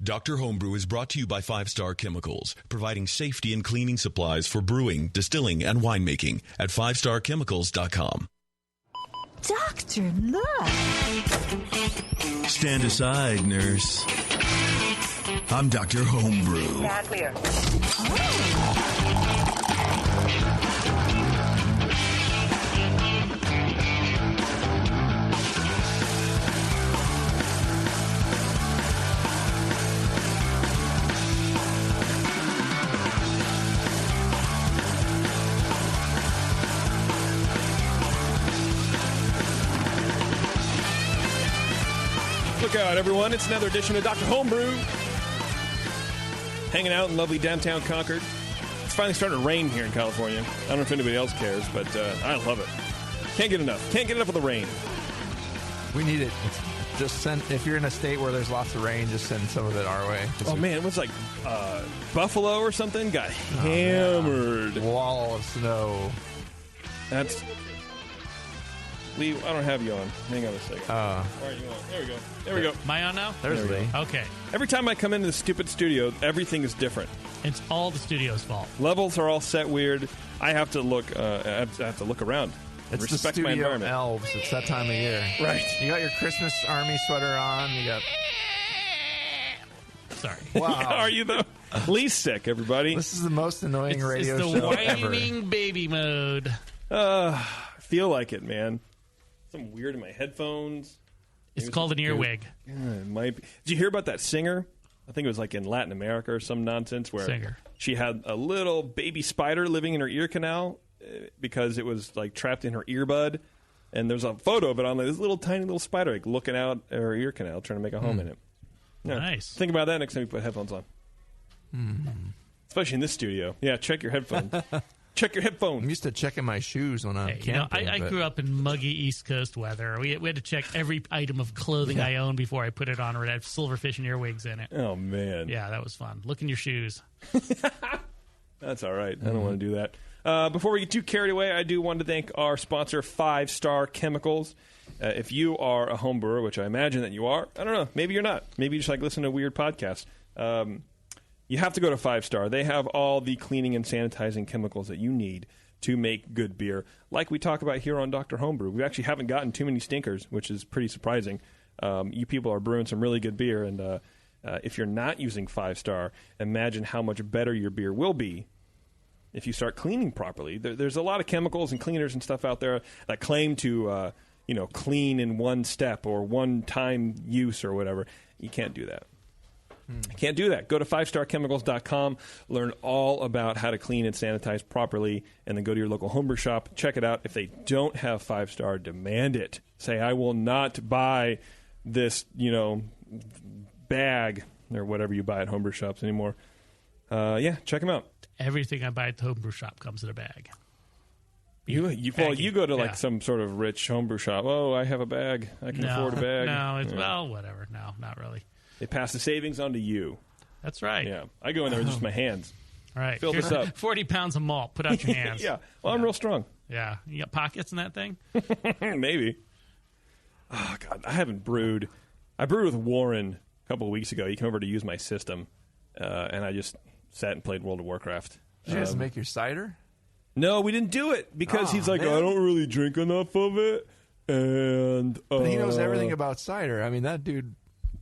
Dr. Homebrew is brought to you by 5 Star Chemicals, providing safety and cleaning supplies for brewing, distilling, and winemaking at 5starchemicals.com. Doctor, look! Stand aside, nurse. I'm Dr. Homebrew. Yeah, clear. Look out, everyone. It's another edition of Dr. Homebrew. Hanging out in lovely downtown Concord. It's finally starting to rain here in California. I don't know if anybody else cares, but I love it. Can't get enough. Can't get enough of the rain. We need it. Just send, if you're in a state where there's lots of rain, just send some of it our way. Oh, man, it was like Buffalo or something got hammered. Wall of snow. That's... Lee, I don't have you on. Hang on a second. All right, you on. There we go. There we go. Am I on now? There's Lee. Okay. Every time I come into the stupid studio, everything is different. It's all the studio's fault. Levels are all set weird. I have to look. I have to look around. It's respect the my studio environment. elves. It's that time of year. Right. You got your Christmas army sweater on. You got. Sorry. Wow. Are you though? Lee's sick, everybody. This is the most annoying radio it's the show ever. whining baby mode. Feel like it, man. Something weird in my headphones. It's called an earwig. Yeah, it might be. Did you hear about that singer? I think it was like in Latin America or some nonsense where she had a little baby spider living in her ear canal because it was like trapped in her earbud. And there's a photo of it on this little tiny little spider like looking out at her ear canal trying to make a home in it. Yeah. Nice. Think about that next time you put headphones on. Especially in this studio. Yeah, check your headphones. Check your headphones. I'm used to checking my shoes when I'm camping. I grew up in muggy East Coast weather. We had to check every item of clothing I owned before I put it on, or it had silverfish and earwigs in it. Oh, man. Yeah, that was fun. Look in your shoes. That's all right. I don't want to do that. Before we get too carried away, I do want to thank our sponsor, 5 Star Chemicals. If you are a home brewer, which I imagine that you are, I don't know. Maybe you're not. Maybe you just like listen to weird podcasts. You have to go to 5 Star. They have all the cleaning and sanitizing chemicals that you need to make good beer, like we talk about here on Dr. Homebrew. We actually haven't gotten too many stinkers, which is pretty surprising. You people are brewing some really good beer, and if you're not using 5 Star, imagine how much better your beer will be if you start cleaning properly. There's a lot of chemicals and cleaners and stuff out there that claim to clean in one step or one-time use or whatever. You can't do that. Can't do that. Go to 5starchemicals.com, learn all about how to clean and sanitize properly, and then go to your local homebrew shop. Check it out. If they don't have 5 Star, demand it. Say, I will not buy this, bag or whatever you buy at homebrew shops anymore. Check them out. Everything I buy at the homebrew shop comes in a bag. You go to some sort of rich homebrew shop. Oh, I have a bag. I can afford a bag. Well, whatever. No, not really. They pass the savings on to you. That's right. Yeah, I go in there with just my hands. All right. Fill this up. 40 pounds of malt. Put out your hands. Yeah. Well, I'm real strong. Yeah. You got pockets in that thing? Maybe. Oh, God. I haven't brewed. I brewed with Warren a couple of weeks ago. He came over to use my system, and I just sat and played World of Warcraft. Did you guys make your cider? No, we didn't do it because he's like, I don't really drink enough of it. And but he knows everything about cider. I mean, that dude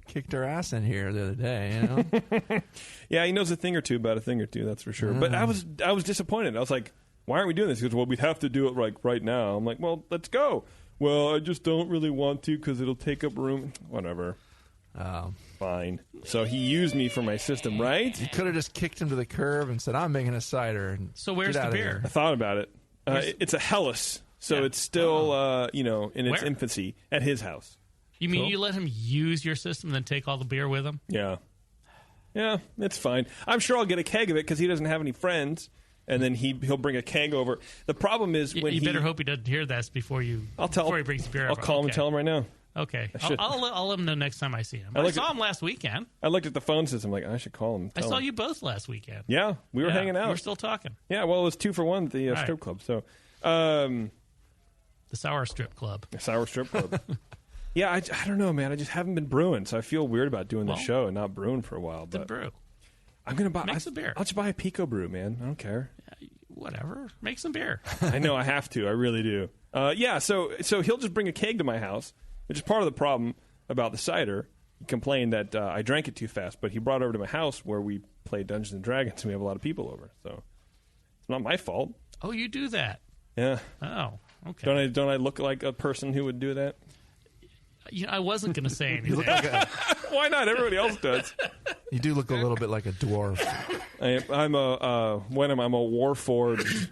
kicked our ass in here the other day, Yeah, he knows a thing or two about a thing or two, that's for sure. But I was disappointed. I was like, why aren't we doing this? He goes, well, we'd have to do it right now. I'm like, well, let's go. Well, I just don't really want to because it'll take up room. Whatever. Fine. So he used me for my system, right? You could have just kicked him to the curb and said, I'm making a cider. And so where's the beer? I thought about it. It's a Helles, so it's still, in its infancy at his house. You mean you let him use your system and then take all the beer with him? Yeah. Yeah, it's fine. I'm sure I'll get a keg of it because he doesn't have any friends, and then he'll bring a keg over. The problem is when you better hope he doesn't hear this before he brings the beer over. I'll call him and tell him right now. Okay. I'll let him know next time I see him. I saw him last weekend. I looked at the phone system like, I should call him. I saw you both last weekend. Yeah, we were hanging out. We were still talking. Yeah, well, it was 2 for 1 at the strip club. So, the Sour Strip Club. The Sour Strip Club. Yeah, I don't know, man. I just haven't been brewing, so I feel weird about doing the show and not brewing for a while. The But brew. I'm gonna buy. Make some beer. I'll just buy a Pico brew, man. I don't care. Whatever. Make some beer. I know I have to. I really do. So he'll just bring a keg to my house, which is part of the problem about the cider. He complained that I drank it too fast, but he brought it over to my house where we play Dungeons and Dragons, and we have a lot of people over. So it's not my fault. Oh, you do that? Yeah. Oh, okay. Don't I look like a person who would do that? I wasn't going to say anything. Why not? Everybody else does. You do look a little bit like a dwarf. I'm a Warforged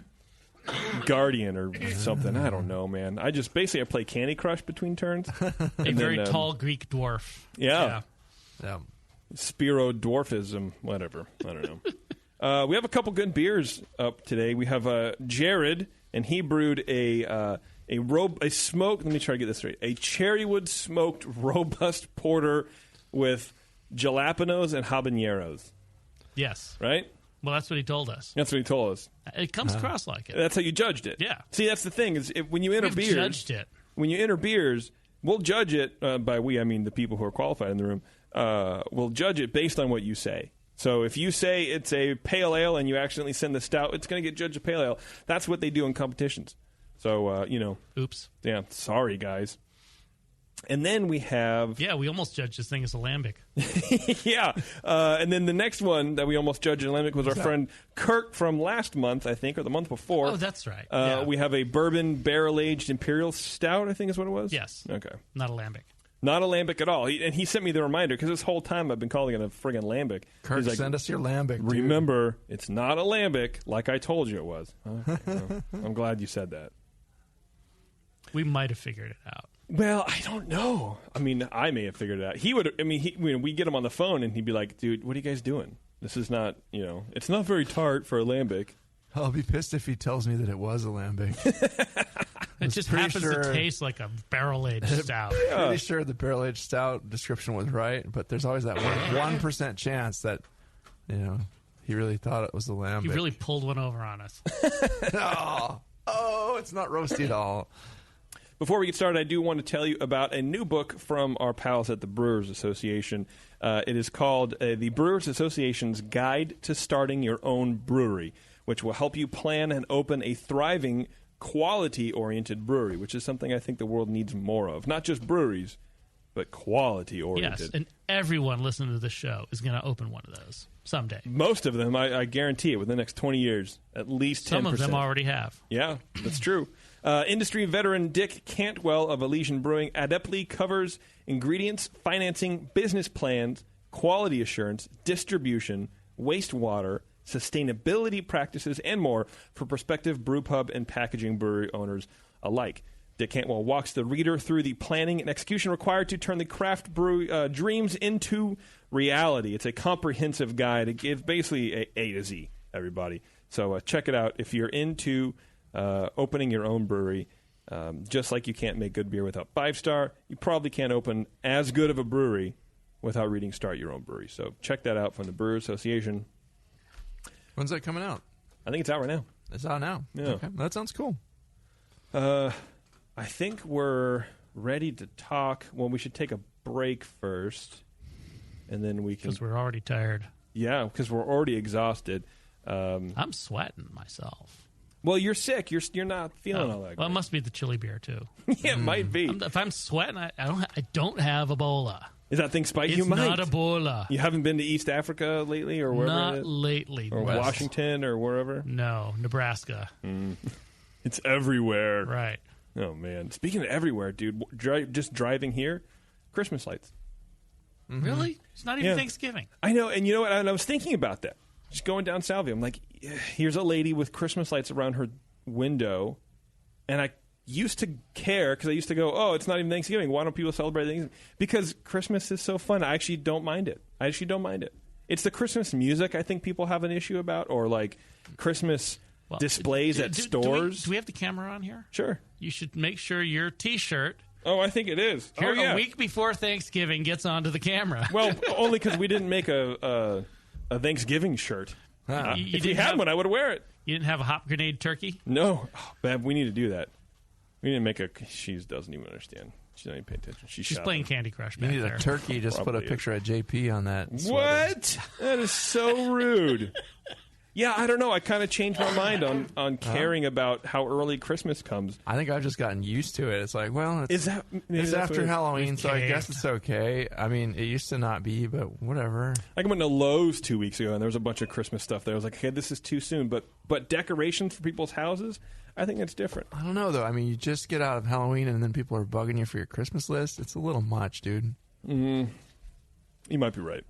guardian or something. I don't know, man. I play Candy Crush between turns. A very tall Greek dwarf. Yeah. Yeah. Dwarfism, whatever. I don't know. We have a couple good beers up today. We have Jared, and he brewed a smoked. Let me try to get this straight. A cherrywood smoked robust porter with jalapenos and habaneros. Yes. Right? Well, that's what he told us. That's what he told us. It comes across like it. That's how you judged it. Yeah. See, that's the thing is when you enter We've beers, judged it. When you enter beers, we'll judge it by we. I mean the people who are qualified in the room. We'll judge it based on what you say. So if you say it's a pale ale and you accidentally send the stout, it's going to get judged a pale ale. That's what they do in competitions. So Oops. Yeah. Sorry, guys. And then we have... Yeah, we almost judged this thing as a lambic. Yeah. And then the next one that we almost judged in lambic was our friend Kirk from last month, I think, or the month before. Oh, that's right. Yeah. We have a Bourbon Barrel-aged Imperial Stout, I think is what it was? Yes. Okay. Not a lambic. Not a lambic at all. And he sent me the reminder, because this whole time I've been calling it a friggin' lambic. Kirk, like, send us your lambic, dude. Remember, it's not a lambic like I told you it was. Okay, well, I'm glad you said that. We might have figured it out. Well, I don't know. I mean, I may have figured it out. He would. I mean, we get him on the phone, and he'd be like, "Dude, what are you guys doing? This is not. It's not very tart for a lambic." I'll be pissed if he tells me that it was a lambic. It just happens to taste like a barrel-aged stout. Pretty sure the barrel-aged stout description was right, but there's always that 1% chance that he really thought it was a lambic. He really pulled one over on us. Oh, it's not roasty at all. Before we get started, I do want to tell you about a new book from our pals at the Brewers Association. It is called The Brewers Association's Guide to Starting Your Own Brewery, which will help you plan and open a thriving, quality-oriented brewery, which is something I think the world needs more of. Not just breweries, but quality-oriented. Yes, and everyone listening to this show is going to open one of those someday. Most of them, I guarantee it, within the next 20 years, at least 10%. Some of them already have. Yeah, that's true. Industry veteran Dick Cantwell of Elysian Brewing adeptly covers ingredients, financing, business plans, quality assurance, distribution, wastewater, sustainability practices, and more for prospective brewpub and packaging brewery owners alike. Dick Cantwell walks the reader through the planning and execution required to turn the craft brew dreams into reality. It's a comprehensive guide. It gives basically A to Z, everybody. So check it out if you're into opening your own brewery. Just like you can't make good beer without 5-Star, you probably can't open as good of a brewery without reading Start Your Own Brewery. So check that out from the Brewers Association. When's that coming out? I think it's out right now. It's out now. Yeah. Okay. That sounds cool. I think we're ready to talk. Well, we should take a break first, and then we can... Because we're already tired. Yeah, because we're already exhausted. I'm sweating myself. Well, you're sick. You're not feeling all that Well, it great. must be the chili beer, too. Yeah, it might be. If I'm sweating, I don't have Ebola. Is that thing spiky? It's You might. not Ebola. You haven't been to East Africa lately, or wherever Not it is? lately. Or West. Washington, or wherever? No, Nebraska. It's everywhere. Right. Oh, man. Speaking of everywhere, dude, just driving here, Christmas lights. Really? It's not even Yeah. Thanksgiving. I know, and you know what? And I was thinking about that. Just going down Salvia. I'm like, here's a lady with Christmas lights around her window, and I used to care because I used to go, oh, it's not even Thanksgiving. Why don't people celebrate Thanksgiving? Because Christmas is so fun. I actually don't mind it. It's the Christmas music I think people have an issue about, or like Christmas displays at stores. Do we have the camera on here? Sure. You should make sure your T-shirt Oh, I think it is. here Oh, yeah. a week before Thanksgiving gets onto the camera. Well, only because we didn't make a Thanksgiving shirt. You If we didn't had have- one, I would wear it. You didn't have a hop grenade turkey? No. Oh, Bab, we need to do that. We didn't make a... She doesn't even understand. She's not even paying attention. She's playing Candy Crush You back need there. a turkey. Just put a picture of JP on that sweater. What? That is so rude. Yeah, I don't know. I kind of changed my mind on caring about how early Christmas comes. I think I've just gotten used to it. It's like, well, it's after Halloween, so I guess it's okay. I mean, it used to not be, but whatever. I went to Lowe's 2 weeks ago, and there was a bunch of Christmas stuff there. I was like, okay, this is too soon. But decorations for people's houses, I think it's different. I don't know, though. I mean, you just get out of Halloween, and then people are bugging you for your Christmas list. It's a little much, dude. You might be right.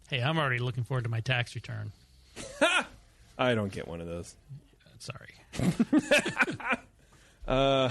Hey, I'm already looking forward to my tax return. I don't get one of those. Sorry. I'm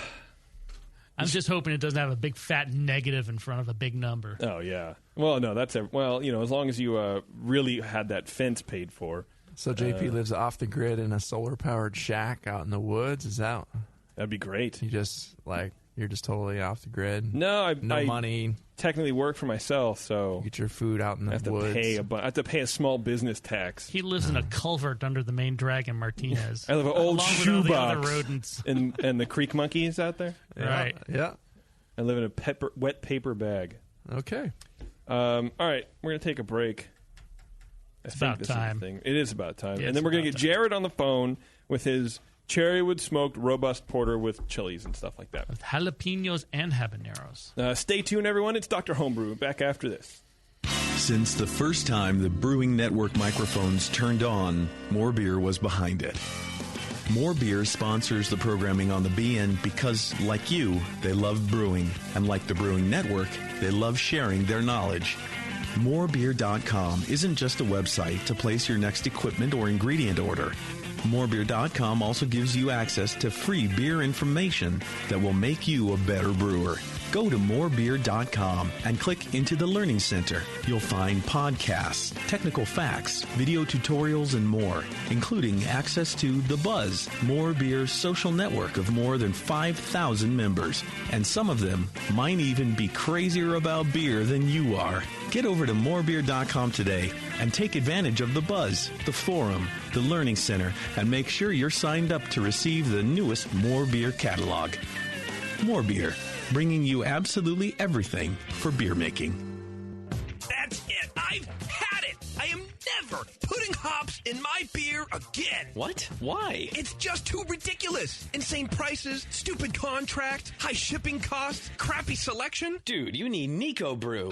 just hoping it doesn't have a big fat negative in front of a big number. Oh, yeah. Well, no, that's as long as you really had that fence paid for. So JP lives off the grid in a solar-powered shack out in the woods. Is that? That'd be great. You're just totally off the grid. No, I money. Technically work for myself, so You get your food out in the woods. I have to pay a small business tax. He lives in a culvert under the main Dragon Martinez. I live in an old shoebox. Rodents. And the creek monkeys out there. Right. Yeah. I live in a wet paper bag. Okay. All right, we're gonna take a break. It's about time. It is about time, Yeah, and then we're gonna get time. Jared on the phone with his cherrywood smoked robust porter with chilies and stuff like that. With jalapenos and habaneros. Stay tuned, everyone. It's Dr. Homebrew. Back after this. Since the first time the Brewing Network microphones turned on, More Beer was behind it. More Beer sponsors the programming on the BN because, like you, they love brewing. And like the Brewing Network, they love sharing their knowledge. Morebeer.com isn't just a website to place your next equipment or ingredient order. Morebeer.com also gives you access to free beer information that will make you a better brewer. Go to morebeer.com and click into the Learning Center. You'll find podcasts, technical facts, video tutorials, and more, including access to The Buzz, More Beer's social network of more than 5,000 members. And some of them might even be crazier about beer than you are. Get over to morebeer.com today and take advantage of The Buzz, the forum, the Learning Center, and make sure you're signed up to receive the newest More Beer catalog. More Beer, bringing you absolutely everything for beer making. That's it. I've had it. I am never putting hops in my beer again. What? Why? It's just too ridiculous. Insane prices, stupid contracts, high shipping costs, crappy selection. Dude, you need Nico Brew.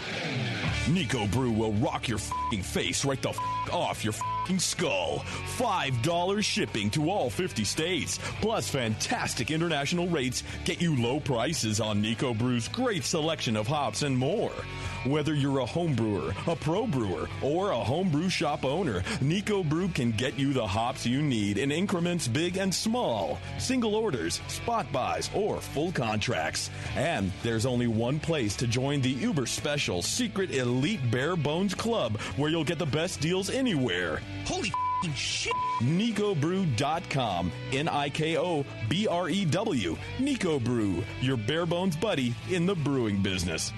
Nico Brew will rock your f***ing face right the f*** off your f***ing skull. $5 shipping to all 50 states, plus fantastic international rates get you low prices on Nico Brew's great selection of hops and more. Whether you're a home brewer, a pro brewer, or a homebrew shop owner, Nico Brew can get you the hops you need in increments big and small, single orders, spot buys, or full contracts. And there's only one place to join the uber special secret elite bare bones club where you'll get the best deals anywhere. Holy f***ing shit. NicoBrew.com. NIKOBREW. Nico Brew, your bare bones buddy in the brewing business.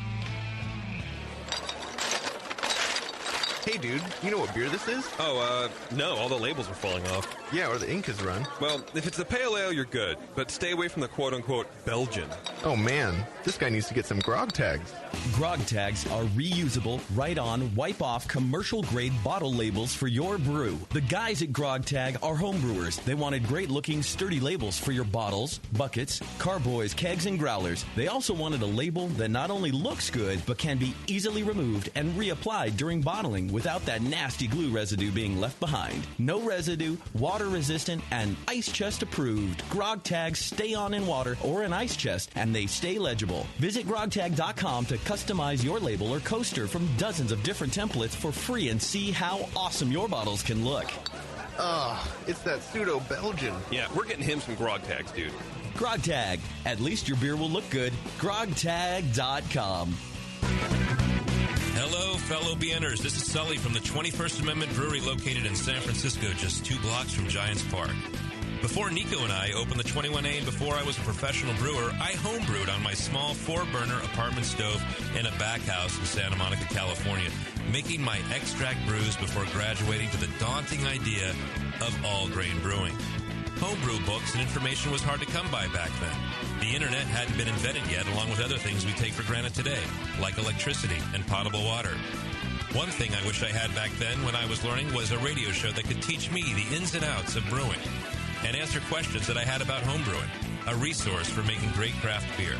Hey, dude, you know what beer this is? Oh, no, all the labels are falling off. Yeah, or the ink is run. Well, if it's the pale ale, you're good, but stay away from the quote-unquote Belgian. Oh, man, this guy needs to get some grog tags. Grog tags are reusable, write-on, wipe-off, commercial-grade bottle labels for your brew. The guys at Grog Tag are homebrewers. They wanted great-looking, sturdy labels for your bottles, buckets, carboys, kegs, and growlers. They also wanted a label that not only looks good, but can be easily removed and reapplied during bottling without that nasty glue residue being left behind. No residue, water-resistant, and ice chest approved. Grog tags stay on in water or an ice chest, and they stay legible. Visit grogtag.com to customize your label or coaster from dozens of different templates for free and see how awesome your bottles can look. It's that pseudo-Belgian. Yeah, we're getting him some grog tags, dude. Grog Tag. At least your beer will look good. grogtag.com. Hello, fellow BNers. This is Sully from the 21st Amendment Brewery located in San Francisco, just 2 blocks from Giants Park. Before Nico and I opened the 21A and before I was a professional brewer, I homebrewed on my small 4-burner apartment stove in a back house in Santa Monica, California, making my extract brews before graduating to the daunting idea of all-grain brewing. Homebrew books and information was hard to come by back then. The internet hadn't been invented yet, along with other things we take for granted today, like electricity and potable water. One thing I wish I had back then when I was learning was a radio show that could teach me the ins and outs of brewing and answer questions that I had about homebrewing, a resource for making great craft beer.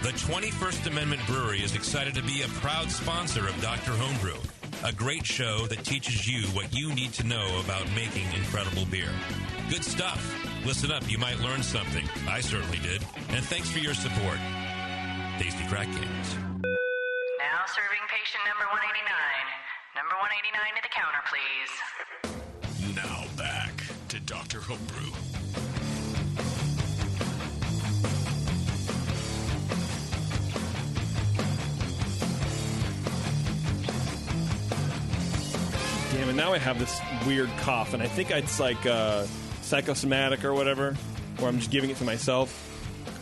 The 21st Amendment Brewery is excited to be a proud sponsor of Dr. Homebrew, a great show that teaches you what you need to know about making incredible beer. Good stuff. Listen up, you might learn something. I certainly did. And thanks for your support. Tasty Crack Kings. Now serving patient number 189. Number 189 at the counter, please. Now back to Dr. Homebrew. Damn it, now I have this weird cough, and I think it's like psychosomatic or whatever, or I'm just giving it to myself.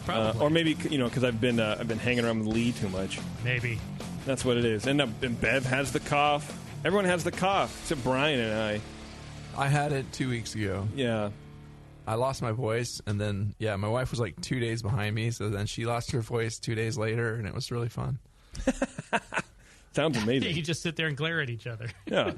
Probably. Or maybe, because I've been hanging around with Lee too much. Maybe. That's what it is. And Bev has the cough. Everyone has the cough, except Brian and I. I had it 2 weeks ago. Yeah. I lost my voice, and then, my wife was like 2 days behind me, so then she lost her voice 2 days later, and it was really fun. Sounds amazing. You just sit there and glare at each other. Yeah.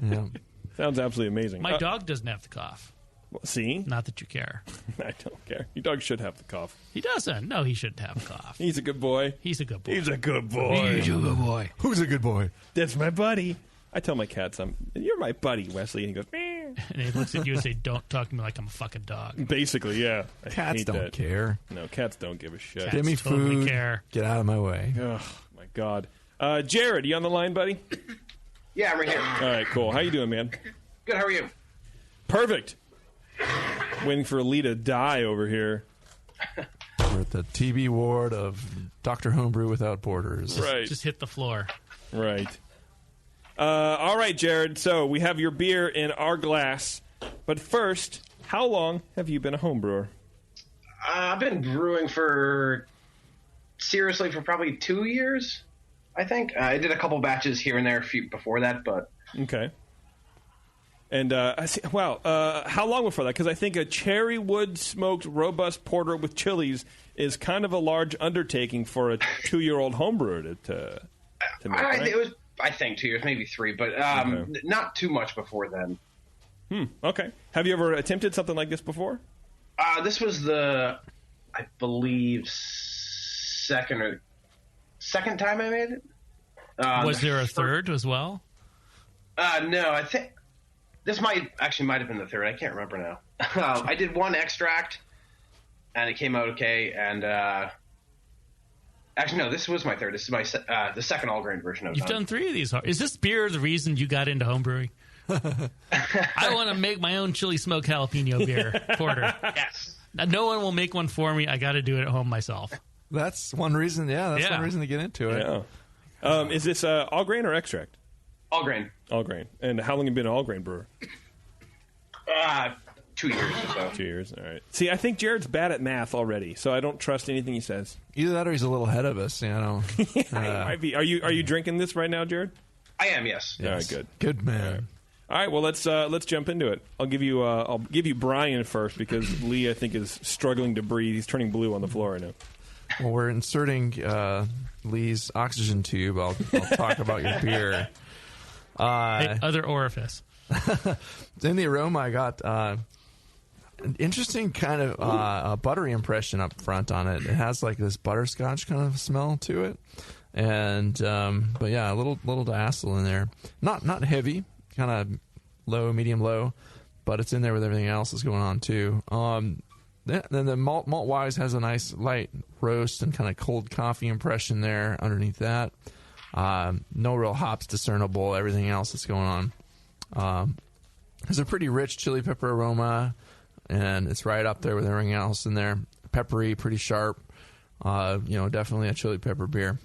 Sounds absolutely amazing. My dog doesn't have the cough. Well, see? Not that you care. I don't care. Your dog should have the cough. He doesn't. No, he shouldn't have a cough. He's a good boy. He's a good boy. He's a good boy. He's a good boy. Who's a good boy? That's my buddy. I tell my cats, you're my buddy, Wesley. And he goes, meh. And he looks at you and says, don't talk to me like I'm a fucking dog. Basically, yeah. Cats don't care. No, cats don't give a shit. Cats Give me totally food. Care. Get out of my way. Oh, my God. Jared, you on the line, buddy? Yeah, I'm right here. All right, cool. How you doing, man? Good, how are you? Perfect. Waiting for Lee to die over here. We're at the TB ward of Dr. Homebrew Without Borders. Right. Just hit the floor. Right. All right, Jared. So we have your beer in our glass. But first, how long have you been a home brewer? I've been brewing for probably 2 years, I think. I did a couple batches here and there before that, but... Okay. And I see. Wow. How long before that? Because I think a cherry wood smoked robust porter with chilies is kind of a large undertaking for a 2-year-old homebrewer to make. Right? It was, I think, 2 years, maybe 3, but not too much before then. Okay. Have you ever attempted something like this before? This was I believe, second time I made it. Was there a third as well? No, I think. This might have been the third. I can't remember now. I did one extract, and it came out okay. And actually, no, this was my third. This is my the second all grain version of it. You've done 3 of these. Is this beer the reason you got into homebrewing? I want to make my own chili smoked jalapeno beer porter. Yes. Now, no one will make one for me. I got to do it at home myself. That's one reason. Yeah, that's one reason to get into it. Yeah. Is this all grain or extract? All grain. All grain. And how long have you been an all grain brewer? 2 years or so. 2 years. All right. See, I think Jared's bad at math already, so I don't trust anything he says. Either that or he's a little ahead of us. Yeah, he might be. Are you drinking this right now, Jared? I am. Yes. All right. Good. Good man. All right. Well, let's jump into it. I'll give you Brian first because Lee, I think, is struggling to breathe. He's turning blue on the floor right now. Well, we're inserting Lee's oxygen tube. I'll talk about your beer. Other orifice. In the aroma, I got an interesting kind of buttery impression up front on it. It has like this butterscotch kind of smell to it, and but yeah, a little diacetyl in there. Not heavy, kind of low, medium low, but it's in there with everything else that's going on too. Then the malt wise has a nice light roast and kind of cold coffee impression there underneath that. No real hops discernible. Everything else that's going on. There's a pretty rich chili pepper aroma, and it's right up there with everything else in there. Peppery, pretty sharp. Definitely a chili pepper beer.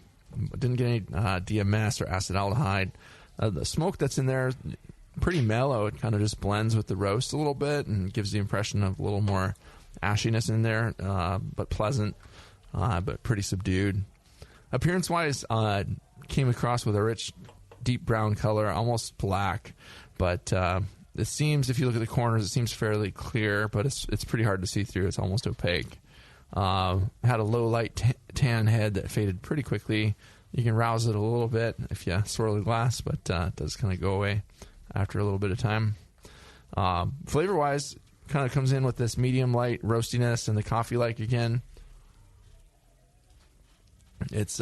Didn't get any DMS or acetaldehyde. The smoke that's in there is pretty mellow. It kind of just blends with the roast a little bit and gives the impression of a little more ashiness in there, but pleasant, but pretty subdued. Appearance-wise, came across with a rich, deep brown color, almost black, but it seems, if you look at the corners, it seems fairly clear, but it's pretty hard to see through. It's almost opaque. Had a low light tan head that faded pretty quickly. You can rouse it a little bit if you swirl the glass, but it does kind of go away after a little bit of time. Flavor-wise, kind of comes in with this medium light roastiness and the coffee-like again. It's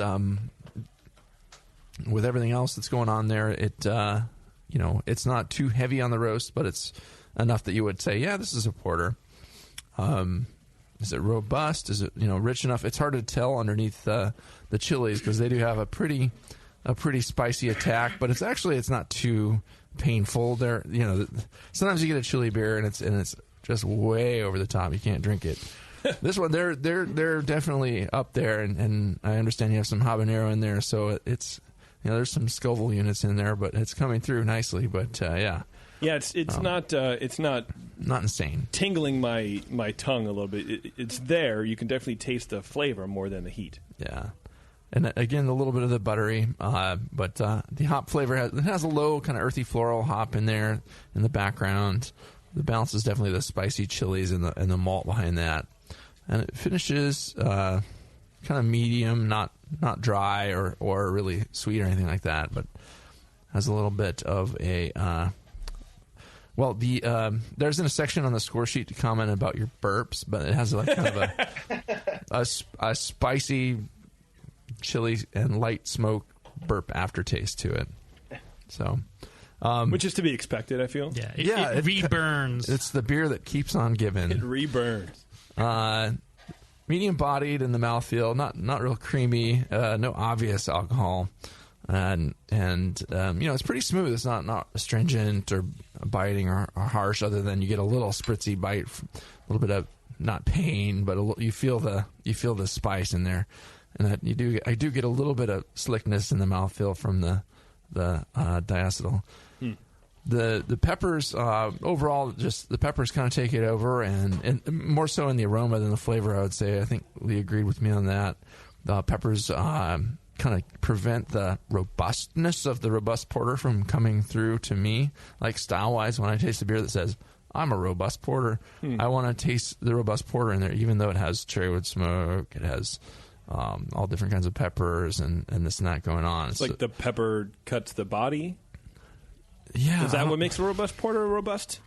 with everything else that's going on there, it's not too heavy on the roast, but it's enough that you would say, yeah, this is a porter. Is it robust? Is it rich enough? It's hard to tell underneath the chilies because they do have a pretty spicy attack, but it's not too painful. Sometimes you get a chili beer and it's just way over the top. You can't drink it. This one, they're definitely up there, and I understand you have some habanero in there, so it's there's some Scoville units in there, but it's coming through nicely. But yeah, it's not insane, tingling my tongue a little bit. It's there. You can definitely taste the flavor more than the heat. Yeah, and again, a little bit of the buttery, but the hop flavor has a low kind of earthy floral hop in there in the background. The balance is definitely the spicy chilies and the malt behind that. And it finishes kind of medium, not dry or really sweet or anything like that, but has a little bit of a there's in a section on the score sheet to comment about your burps, but it has like kind of a spicy chili and light smoke burp aftertaste to it. So, which is to be expected, I feel. Yeah, it reburns. It's the beer that keeps on giving. It reburns. Medium bodied in the mouthfeel, not real creamy, no obvious alcohol, and it's pretty smooth. It's not astringent or biting or harsh, other than you get a little spritzy bite, a little bit of not pain, but you feel the spice in there, and I do get a little bit of slickness in the mouthfeel from the diacetyl. The peppers, overall, just the peppers kind of take it over, and more so in the aroma than the flavor, I would say. I think Lee agreed with me on that. The peppers kind of prevent the robustness of the robust porter from coming through to me. Like style-wise, when I taste a beer that says, I'm a robust porter, I want to taste the robust porter in there, even though it has cherrywood smoke, it has all different kinds of peppers and this and that going on. It's like the pepper cuts the body? Yeah, is that what makes a robust porter robust?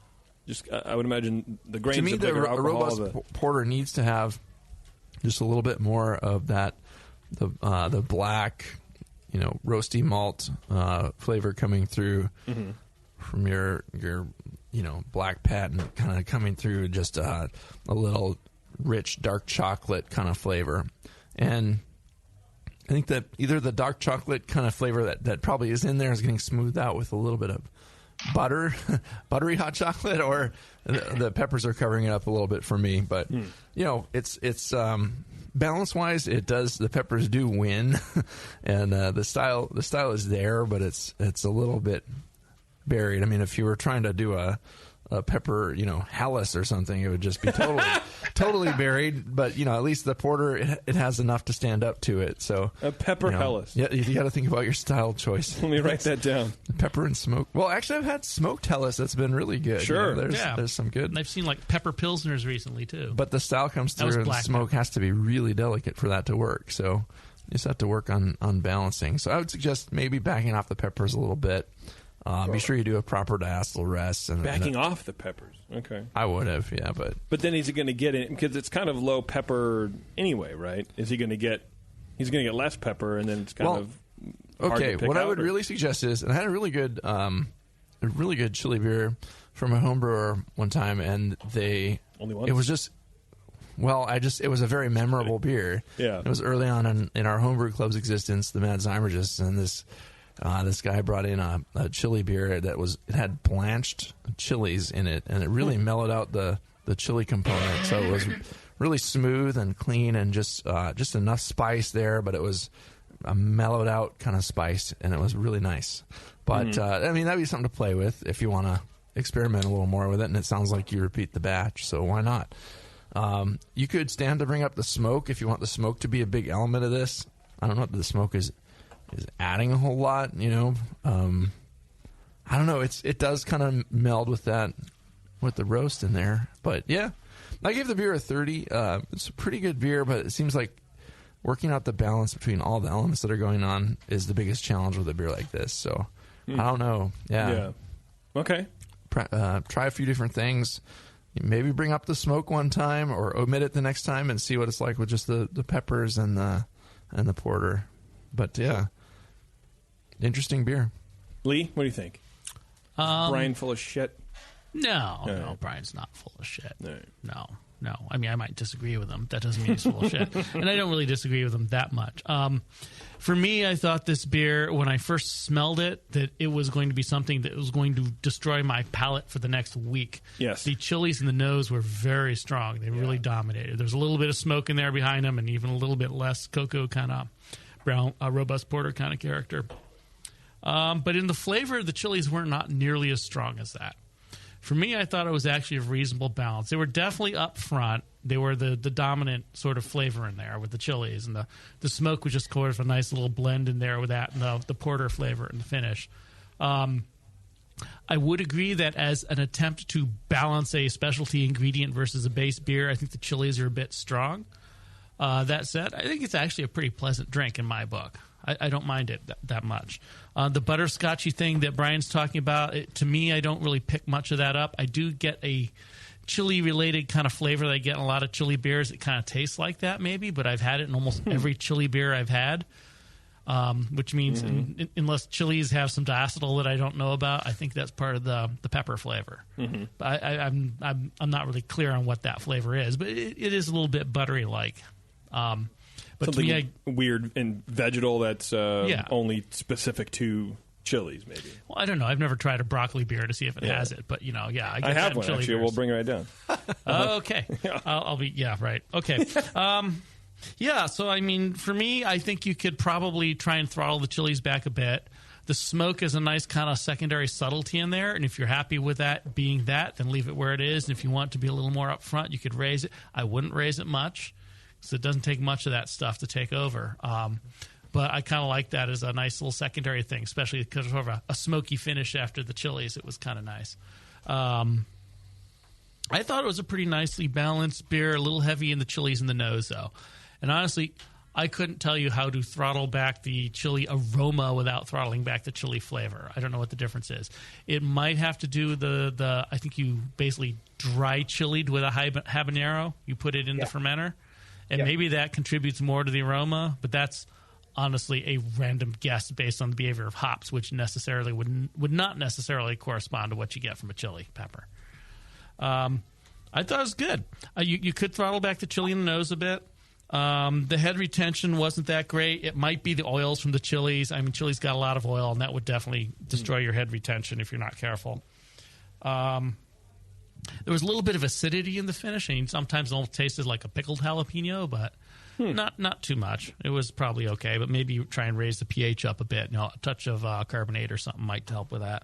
Just, I would imagine the grains. To me, the robust porter needs to have just a little bit more of that, the black, roasty malt flavor coming through from your black patent, kind of coming through just a little rich dark chocolate kind of flavor, and I think that either the dark chocolate kind of flavor that probably is in there is getting smoothed out with a little bit of buttery hot chocolate, or the peppers are covering it up a little bit for me. But it's balance wise, the peppers do win, and the style is there, but it's a little bit buried. I mean, if you were trying to do a pepper, Hellas or something, it would just be totally buried. But at least the porter, it has enough to stand up to it. So a pepper Hellas. Yeah, you got to think about your style choice. Let me write that down. Pepper and smoke. Well, actually, I've had smoked Hellas that's been really good. Sure, there's some good. And I've seen like pepper pilsners recently too. But the style comes through, and the smoke has to be really delicate for that to work. So you just have to work on balancing. So I would suggest maybe backing off the peppers a little bit. Be sure you do a proper diacetyl rest. Backing off the peppers. Okay. I would have, yeah, but then is he going to get it, because it's kind of low pepper anyway, right? Is he going to get? He's going to get less pepper, and then it's kind of hard okay. to pick What out, I would really suggest is, and I had a really good chili beer from a home brewer one time, and only one. It was just. Well, it was a very memorable beer. Yeah. It was early on in our homebrew club's existence, the Mad Zymergists, and this guy brought in a chili beer it had blanched chilies in it, and it really mellowed out the chili component. So it was really smooth and clean, and just enough spice there, but it was a mellowed out kind of spice, and it was really nice. But I mean, that'd be something to play with if you want to experiment a little more with it. And it sounds like you repeat the batch, so why not? You could stand to bring up the smoke if you want the smoke to be a big element of this. I don't know if the smoke is adding a whole lot, I I don't know. It does kind of meld with that, with the roast in there. But yeah, I gave the beer a 30. It's a pretty good beer, but it seems like working out the balance between all the elements that are going on is the biggest challenge with a beer like this. So I don't know. Yeah. Okay. Try a few different things. Maybe bring up the smoke one time or omit it the next time and see what it's like with just the peppers and the porter. But yeah, interesting beer. Lee, what do you think? Brian full of shit? No, Brian's not full of shit. No. I mean, I might disagree with him. That doesn't mean he's full of shit. And I don't really disagree with him that much. For me, I thought this beer, when I first smelled it, that it was going to be something that was going to destroy my palate for the next week. Yes. The chilies in the nose were very strong. They really dominated. There's a little bit of smoke in there behind them and even a little bit less cocoa kind of brown, robust porter kind of character. But in the flavor, the chilies were not nearly as strong as that. For me, I thought it was actually a reasonable balance. They were definitely up front. They were the dominant sort of flavor in there with the chilies. And the smoke was just sort of a nice little blend in there with that and the porter flavor and the finish. I would agree that as an attempt to balance a specialty ingredient versus a base beer, I think the chilies are a bit strong. That said, I think it's actually a pretty pleasant drink in my book. I don't mind it that much. The butterscotchy thing that Brian's talking about, to me, I don't really pick much of that up. I do get a chili-related kind of flavor that I get in a lot of chili beers. It kind of tastes like that maybe, but I've had it in almost every chili beer I've had, which means unless chilies have some diacetyl that I don't know about, I think that's part of the pepper flavor. But I'm not really clear on what that flavor is, but it is a little bit buttery-like. But something to me, weird and vegetal that's only specific to chilies, maybe. Well, I don't know. I've never tried a broccoli beer to see if it has it, but I have one actually. Beers. We'll bring it right down. Okay, I'll be right. Okay, So I mean, for me, I think you could probably try and throttle the chilies back a bit. The smoke is a nice kind of secondary subtlety in there, and if you're happy with that being that, then leave it where it is. And if you want to be a little more upfront, you could raise it. I wouldn't raise it much. So it doesn't take much of that stuff to take over. But I kind of like that as a nice little secondary thing, especially because of sort of a smoky finish after the chilies. It was kind of nice. I thought it was a pretty nicely balanced beer, a little heavy in the chilies in the nose, though. And honestly, I couldn't tell you how to throttle back the chili aroma without throttling back the chili flavor. I don't know what the difference is. It might have to do the I think you basically dry chilied with a habanero. You put it in the fermenter. And maybe that contributes more to the aroma, but that's honestly a random guess based on the behavior of hops, which necessarily would not necessarily correspond to what you get from a chili pepper. I thought it was good. You could throttle back the chili in the nose a bit. The head retention wasn't that great. It might be the oils from the chilies. I mean, chili's got a lot of oil, and that would definitely destroy your head retention if you're not careful. There was a little bit of acidity in the finish. I mean, sometimes it almost tasted like a pickled jalapeno, but not too much. It was probably okay, but maybe try and raise the pH up a bit. A touch of carbonate or something might help with that.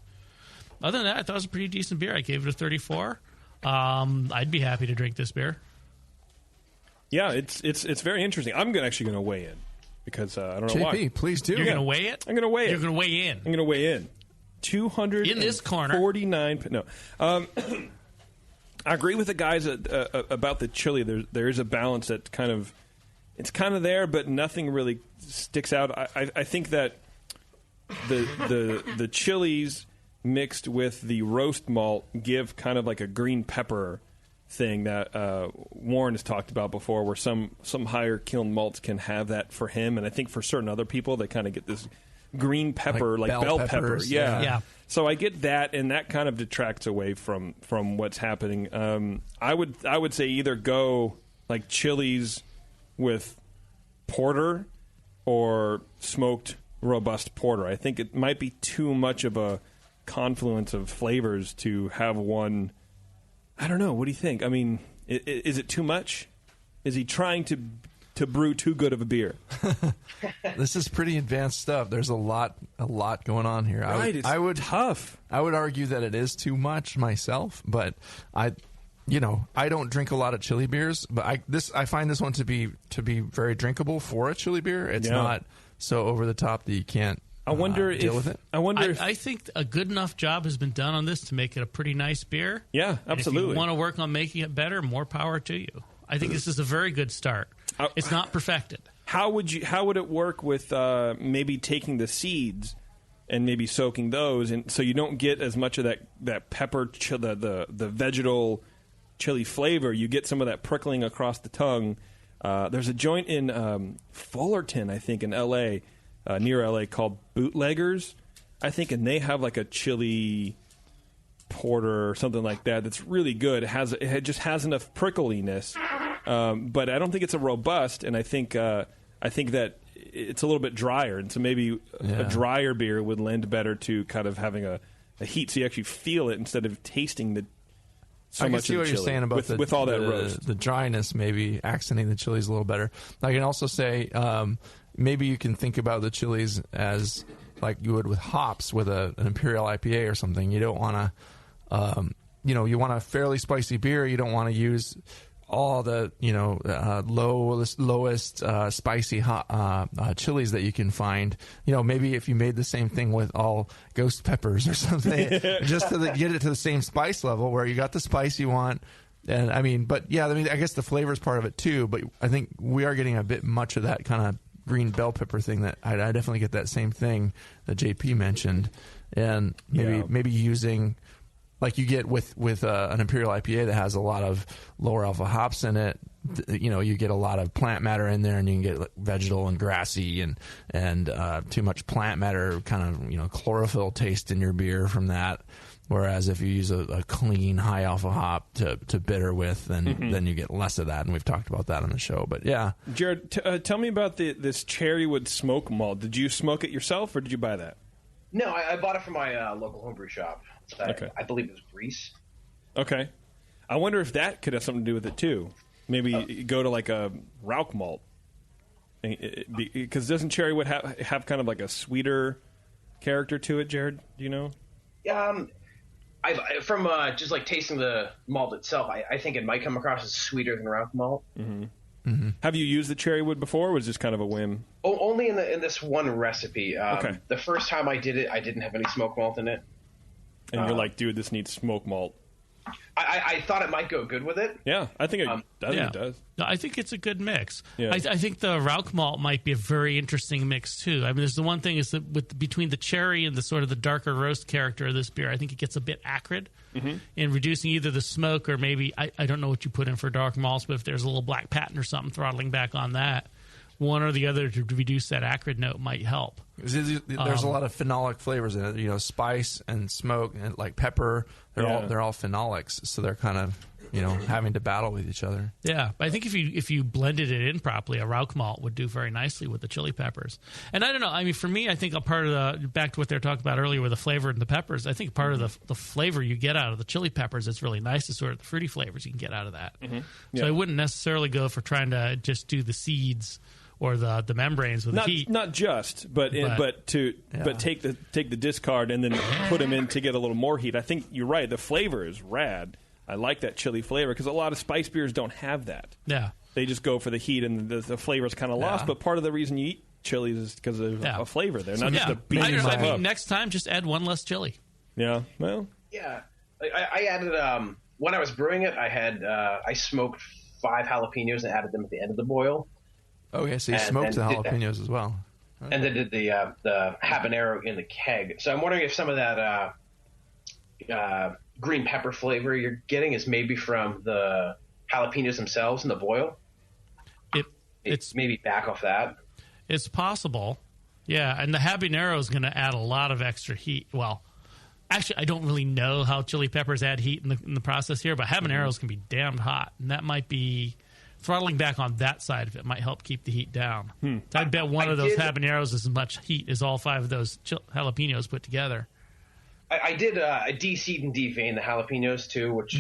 Other than that, I thought it was a pretty decent beer. I gave it a 34. I'd be happy to drink this beer. Yeah, it's very interesting. I'm actually going to weigh in because I don't know why. JP, please do. You're going to weigh it? I'm going to weigh it. You're going to weigh in. I'm going to weigh in. 249. In this corner. No. I agree with the guys about the chili. There is a balance that it's kind of there, but nothing really sticks out. I think that the chilies mixed with the roast malt give kind of like a green pepper thing that Warren has talked about before, where some higher kiln malts can have that for him, and I think for certain other people they kind of get this green pepper, like bell pepper. Yeah. So I get that, and that kind of detracts away from what's happening. I would say either go like chilies with porter or smoked robust porter. I think it might be too much of a confluence of flavors to have one. I don't know. What do you think? I mean, is it too much? Is he trying to brew too good of a beer? This is pretty advanced stuff. There's a lot going on here. Right, it's tough. I would argue that it is too much myself, but I don't drink a lot of chili beers, but I find this one to be very drinkable for a chili beer. It's not so over the top that you can't deal with it. I think a good enough job has been done on this to make it a pretty nice beer. Yeah, absolutely. And if you want to work on making it better, more power to you. I think this is a very good start. It's not perfected. How would it work with maybe taking the seeds and maybe soaking those, and so you don't get as much of that pepper, the vegetal chili flavor? You get some of that prickling across the tongue. There's a joint in Fullerton, I think, in L.A., near L.A., called Bootleggers, I think, and they have like a chili porter or something like that that's really good. It just has enough prickliness, but I don't think it's a robust, and I think that it's a little bit drier, and so maybe a drier beer would lend better to kind of having a heat, so you actually feel it instead of tasting the so I can much see of what the you're chili saying about with all that roast. The dryness, maybe accenting the chilies a little better. I can also say maybe you can think about the chilies as like you would with hops with an Imperial IPA or something. You don't want to, you want a fairly spicy beer. You don't want to use all the lowest spicy hot chilies that you can find. Maybe if you made the same thing with all ghost peppers or something, just to get it to the same spice level where you got the spice you want. And I guess the flavor is part of it too. But I think we are getting a bit much of that kind of green bell pepper thing that I definitely get that same thing that JP mentioned, and maybe using. Like you get with an Imperial IPA that has a lot of lower alpha hops in it, you get a lot of plant matter in there, and you can get like vegetal and grassy and too much plant matter, kind of chlorophyll taste in your beer from that. Whereas if you use a clean high alpha hop to bitter with, then you get less of that, and we've talked about that on the show. But yeah, Jared, tell me about this Cherrywood smoke malt. Did you smoke it yourself, or did you buy that? No, I bought it from my local homebrew shop. Okay. I believe it was Greece. Okay. I wonder if that could have something to do with it, too. Maybe go to like a Rauch malt. Because doesn't Cherrywood have kind of like a sweeter character to it, Jared? Do you know? From just like tasting the malt itself, I think it might come across as sweeter than Rauch malt. Mm-hmm. Mm-hmm. Have you used the Cherrywood before, or was this kind of a whim? Only in this one recipe. Okay. The first time I did it, I didn't have any smoke malt in it. And you're like, dude, this needs smoke malt. I thought it might go good with it. Yeah, I think it does. It does. No, I think it's a good mix. Yeah. I think the Rauch malt might be a very interesting mix too. I mean, there's the one thing is that between the cherry and the sort of the darker roast character of this beer, I think it gets a bit acrid in reducing either the smoke or maybe I don't know what you put in for dark malts, but if there's a little black patent or something throttling back on that, one or the other to reduce that acrid note might help. There's a lot of phenolic flavors in it. Spice and smoke and like pepper. They're all phenolics, so they're kind of having to battle with each other. Yeah, but I think if you blended it in properly, a Rauch malt would do very nicely with the chili peppers. And I don't know. I mean, for me, I think a part of back to what they were talking about earlier with the flavor and the peppers. I think part of the flavor you get out of the chili peppers that's really nice is sort of the fruity flavors you can get out of that. Mm-hmm. Yeah. So I wouldn't necessarily go for trying to just do the seeds or the membranes with the heat. Not just, but take the discard and then put them in to get a little more heat. I think you're right. The flavor is rad. I like that chili flavor because a lot of spice beers don't have that. Yeah, they just go for the heat and the flavor is kind of lost. But part of the reason you eat chilies is because of a flavor there, not just a beat. I mean, next time just add one less chili. Yeah, well, yeah. I added when I was brewing it. I smoked 5 jalapenos and added them at the end of the boil. Okay, so you smoked the jalapenos as well. Okay. And then did the habanero in the keg. So I'm wondering if some of that green pepper flavor you're getting is maybe from the jalapenos themselves in the boil. It's maybe back off that. It's possible. Yeah, and the habanero is going to add a lot of extra heat. Well, actually, I don't really know how chili peppers add heat in the process here, but habaneros can be damned hot, and that might be throttling back on that side of it might help keep the heat down. I bet one of those habaneros is as much heat as all 5 of those jalapenos put together. I did de-seed and de-vein the jalapenos too, which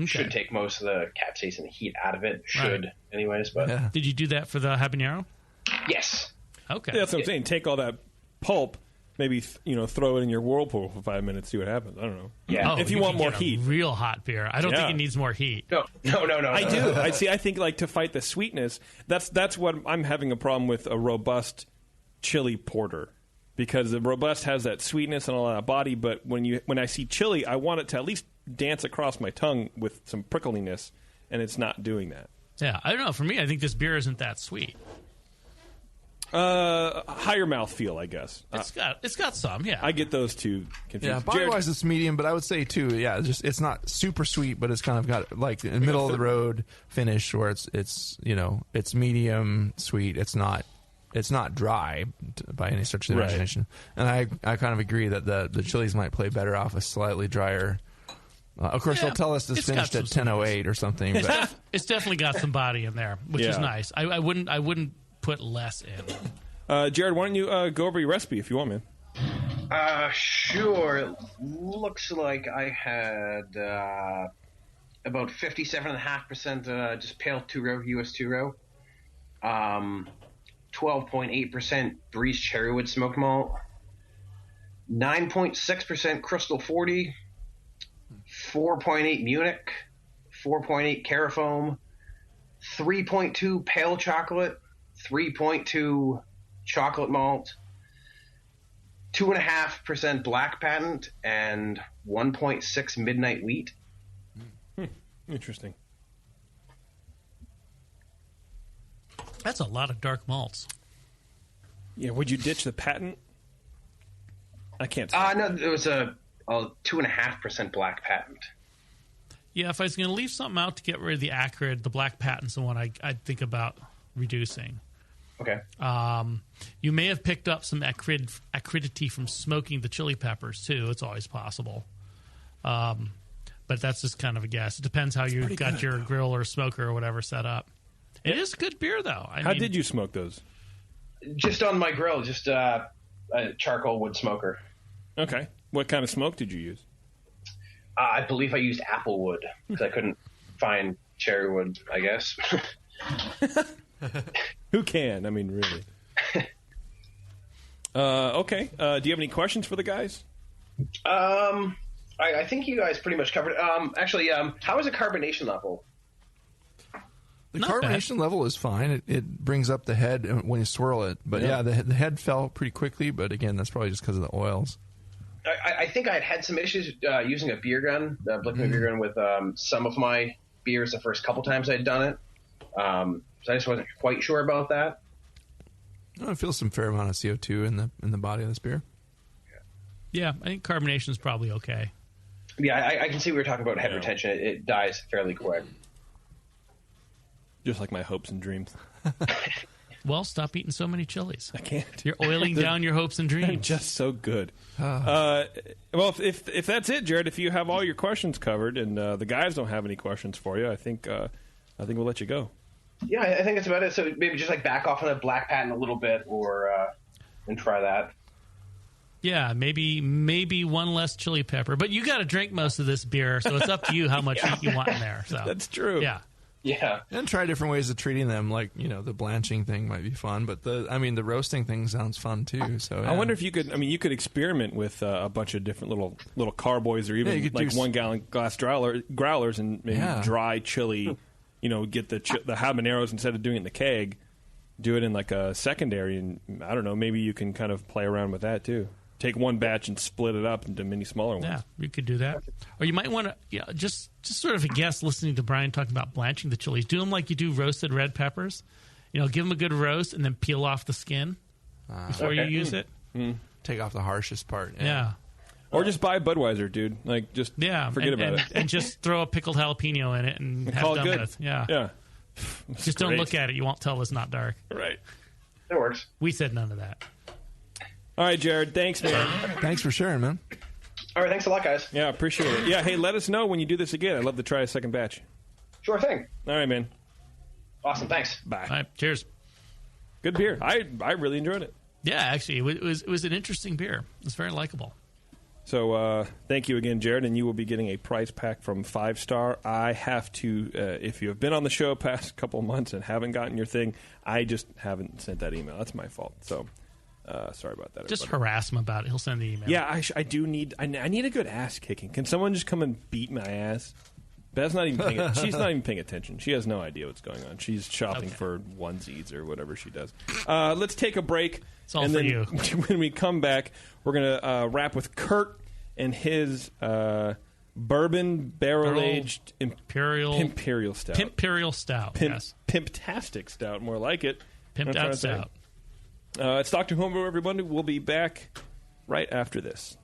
should take most of the capsaicin and heat out of it. Anyways. But did you do that for the habanero? Yes. Okay. Yeah, that's what I'm saying. Take all that pulp, maybe throw it in your whirlpool for 5 minutes, see what happens. I don't know. Yeah. If you want more heat, real hot beer. I don't think it needs more heat. No. I do. I think like to fight the sweetness. That's what I'm having a problem with a robust chili porter. because the Robust has that sweetness and all that body. But when I see chili, I want it to at least dance across my tongue with some prickliness, and it's not doing that. Yeah, I don't know. For me, I think this beer isn't that sweet. Higher mouthfeel, I guess. It's got some, yeah. I get those two confused. Yeah, body-wise it's medium, but I would say too, yeah, it's not super sweet, but it's kind of got like a middle of the road finish where it's medium sweet. It's not dry by any stretch of the imagination. And I kind of agree that the chilies might play better off a slightly drier. Of course, they'll tell us this finished at 10:08 or something. But It's definitely got some body in there, which is nice. I wouldn't put less in. Jared, why don't you go over your recipe if you want, man? Sure. It looks like I had about 57.5% just pale two-row, US two-row. 12.8% Breeze Cherrywood smoked malt. 9.6% Crystal 40. 4.8 Munich. 4.8 Carafoam. 3.2 Pale Chocolate. 3.2 chocolate malt, 2.5% black patent, and 1.6 midnight wheat. Interesting. That's a lot of dark malts. Yeah, would you ditch the patent? I can't say. No, it was a 2.5% black patent. Yeah, if I was going to leave something out to get rid of the acrid, the black patent's the one I'd think about reducing. Okay. You may have picked up some acridity from smoking the chili peppers too. It's always possible, but that's just kind of a guess. It depends how you got your grill or smoker or whatever set up. It is a good beer, though. How did you smoke those? Just on my grill, just a charcoal wood smoker. Okay. What kind of smoke did you use? I believe I used apple wood because I couldn't find cherry wood, I guess. Who can? I mean, really. Okay. Do you have any questions for the guys? I think you guys pretty much covered it. Actually, how is the carbonation level? The carbonation level is fine. It brings up the head when you swirl it. But the head fell pretty quickly. But again, that's probably just because of the oils. I think I had some issues using a beer gun, blicking a beer gun with some of my beers the first couple times I'd done it. So I just wasn't quite sure about that. I feel some fair amount of CO2 in the body of this beer. Yeah, I think carbonation is probably okay. Yeah, I can see we were talking about head retention. It dies fairly quick. Just like my hopes and dreams. Well, stop eating so many chilies. I can't. You're oiling down your hopes and dreams. They're just so good. Well, if that's it, Jared, if you have all your questions covered and the guys don't have any questions for you, I think we'll let you go. Yeah, I think that's about it. So maybe just like back off on the black patent a little bit, and try that. Yeah, maybe one less chili pepper, but you got to drink most of this beer, so it's up to you how much heat you want in there. So that's true. Yeah, and try different ways of treating them. Like the blanching thing might be fun, but the roasting thing sounds fun too. So I wonder if you could. I mean, you could experiment with a bunch of different little carboys, or even like 1 gallon glass growlers, and maybe dry chili. Get the habaneros instead of doing it in the keg. Do it in like a secondary, and I don't know. Maybe you can kind of play around with that too. Take one batch and split it up into many smaller ones. Yeah, you could do that. Or you might want to, just sort of a guess listening to Brian talking about blanching the chilies. Do them like you do roasted red peppers. Give them a good roast and then peel off the skin before you use it. Take off the harshest part. Yeah. Or just buy Budweiser, dude. Like, just forget about it. And just throw a pickled jalapeno in it and have call it it done good. with. Yeah. Yeah. Just don't look at it. You won't tell it's not dark. Right. That works. We said none of that. All right, Jared. Thanks, man. Thanks for sharing, man. All right, thanks a lot, guys. Yeah, appreciate it. Yeah, hey, let us know when you do this again. I'd love to try a second batch. Sure thing. All right, man. Awesome, thanks. Bye. All right, cheers. Good beer. I really enjoyed it. Yeah, actually, it was an interesting beer. It's very likable. So thank you again, Jared, and you will be getting a prize pack from 5 Star. I have to, if you have been on the show past couple of months and haven't gotten your thing, I just haven't sent that email. That's my fault. So sorry about that. Just harass him about it. He'll send the email. Yeah, I do need. I need a good ass kicking. Can someone just come and beat my ass? Beth's not even. She's not even paying attention. She has no idea what's going on. She's shopping for onesies or whatever she does. Let's take a break. It's all and for then you. When we come back, we're going to wrap with Kirk and his Bourbon Barrel-aged Imperial Stout. Imperial Stout, yes. Pimptastic Stout, more like it. Pimped out Stout. It's Dr. Homebrew, everybody. We'll be back right after this.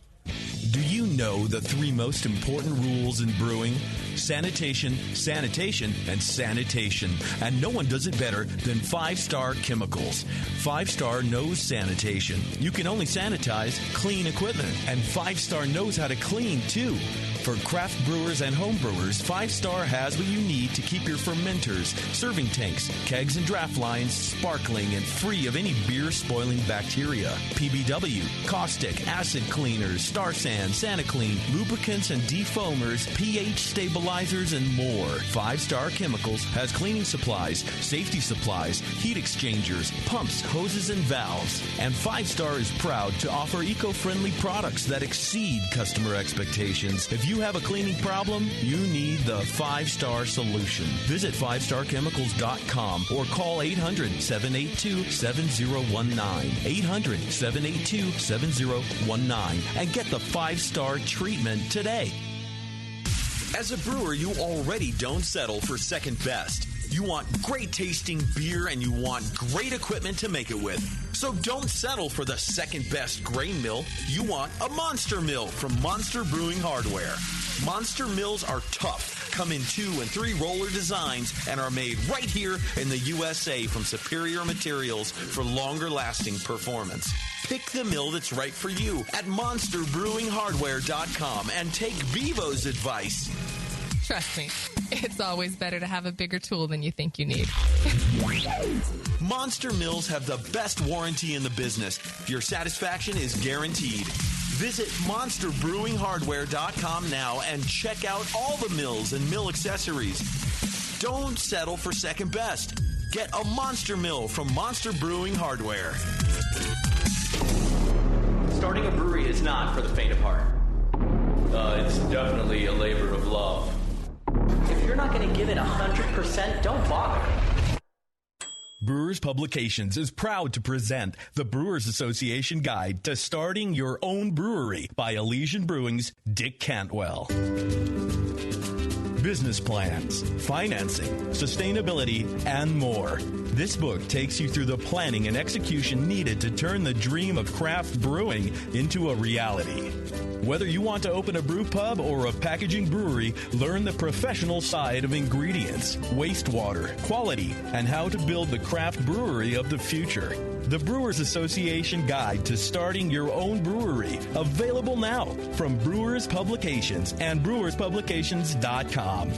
Do you know the 3 most important rules in brewing? Sanitation, sanitation, and sanitation. And no one does it better than 5-Star Chemicals. 5-Star knows sanitation. You can only sanitize clean equipment. And 5-Star knows how to clean, too. For craft brewers and home brewers, 5-Star has what you need to keep your fermenters, serving tanks, kegs, and draft lines sparkling and free of any beer-spoiling bacteria. PBW, caustic, acid cleaners, Star San, SaniClean, lubricants and defoamers, pH stabilizers, and more. 5-Star Chemicals has cleaning supplies, safety supplies, heat exchangers, pumps, hoses, and valves. And 5-Star is proud to offer eco-friendly products that exceed customer expectations. If you have a cleaning problem, you need the 5-Star solution. Visit 5starchemicals.com or call 800-782-7019. 800-782-7019 and get the 5-Star treatment today. As a brewer, you already don't settle for second best. You want great tasting beer and you want great equipment to make it with. So don't settle for the second best grain mill. You want a Monster Mill from Monster Brewing Hardware. Monster Mills are tough, come in 2 and 3 roller designs, and are made right here in the USA from superior materials for longer lasting performance. Pick the mill that's right for you at monsterbrewinghardware.com and take Bevo's advice. Trust me, it's always better to have a bigger tool than you think you need. Monster Mills have the best warranty in the business. Your satisfaction is guaranteed. Visit monsterbrewinghardware.com now and check out all the mills and mill accessories. Don't settle for second best. Get a Monster Mill from Monster Brewing Hardware. Starting a brewery is not for the faint of heart. It's definitely a labor of love. If you're not going to give it 100%, don't bother. Brewers Publications is proud to present the Brewers Association Guide to Starting Your Own Brewery by Elysian Brewing's Dick Cantwell. Business plans, financing, sustainability, and more. This book takes you through the planning and execution needed to turn the dream of craft brewing into a reality. Whether you want to open a brew pub or a packaging brewery, learn the professional side of ingredients, wastewater, quality, and how to build the craft brewery of the future. The Brewers Association Guide to Starting Your Own Brewery, available now from Brewers Publications and brewerspublications.com.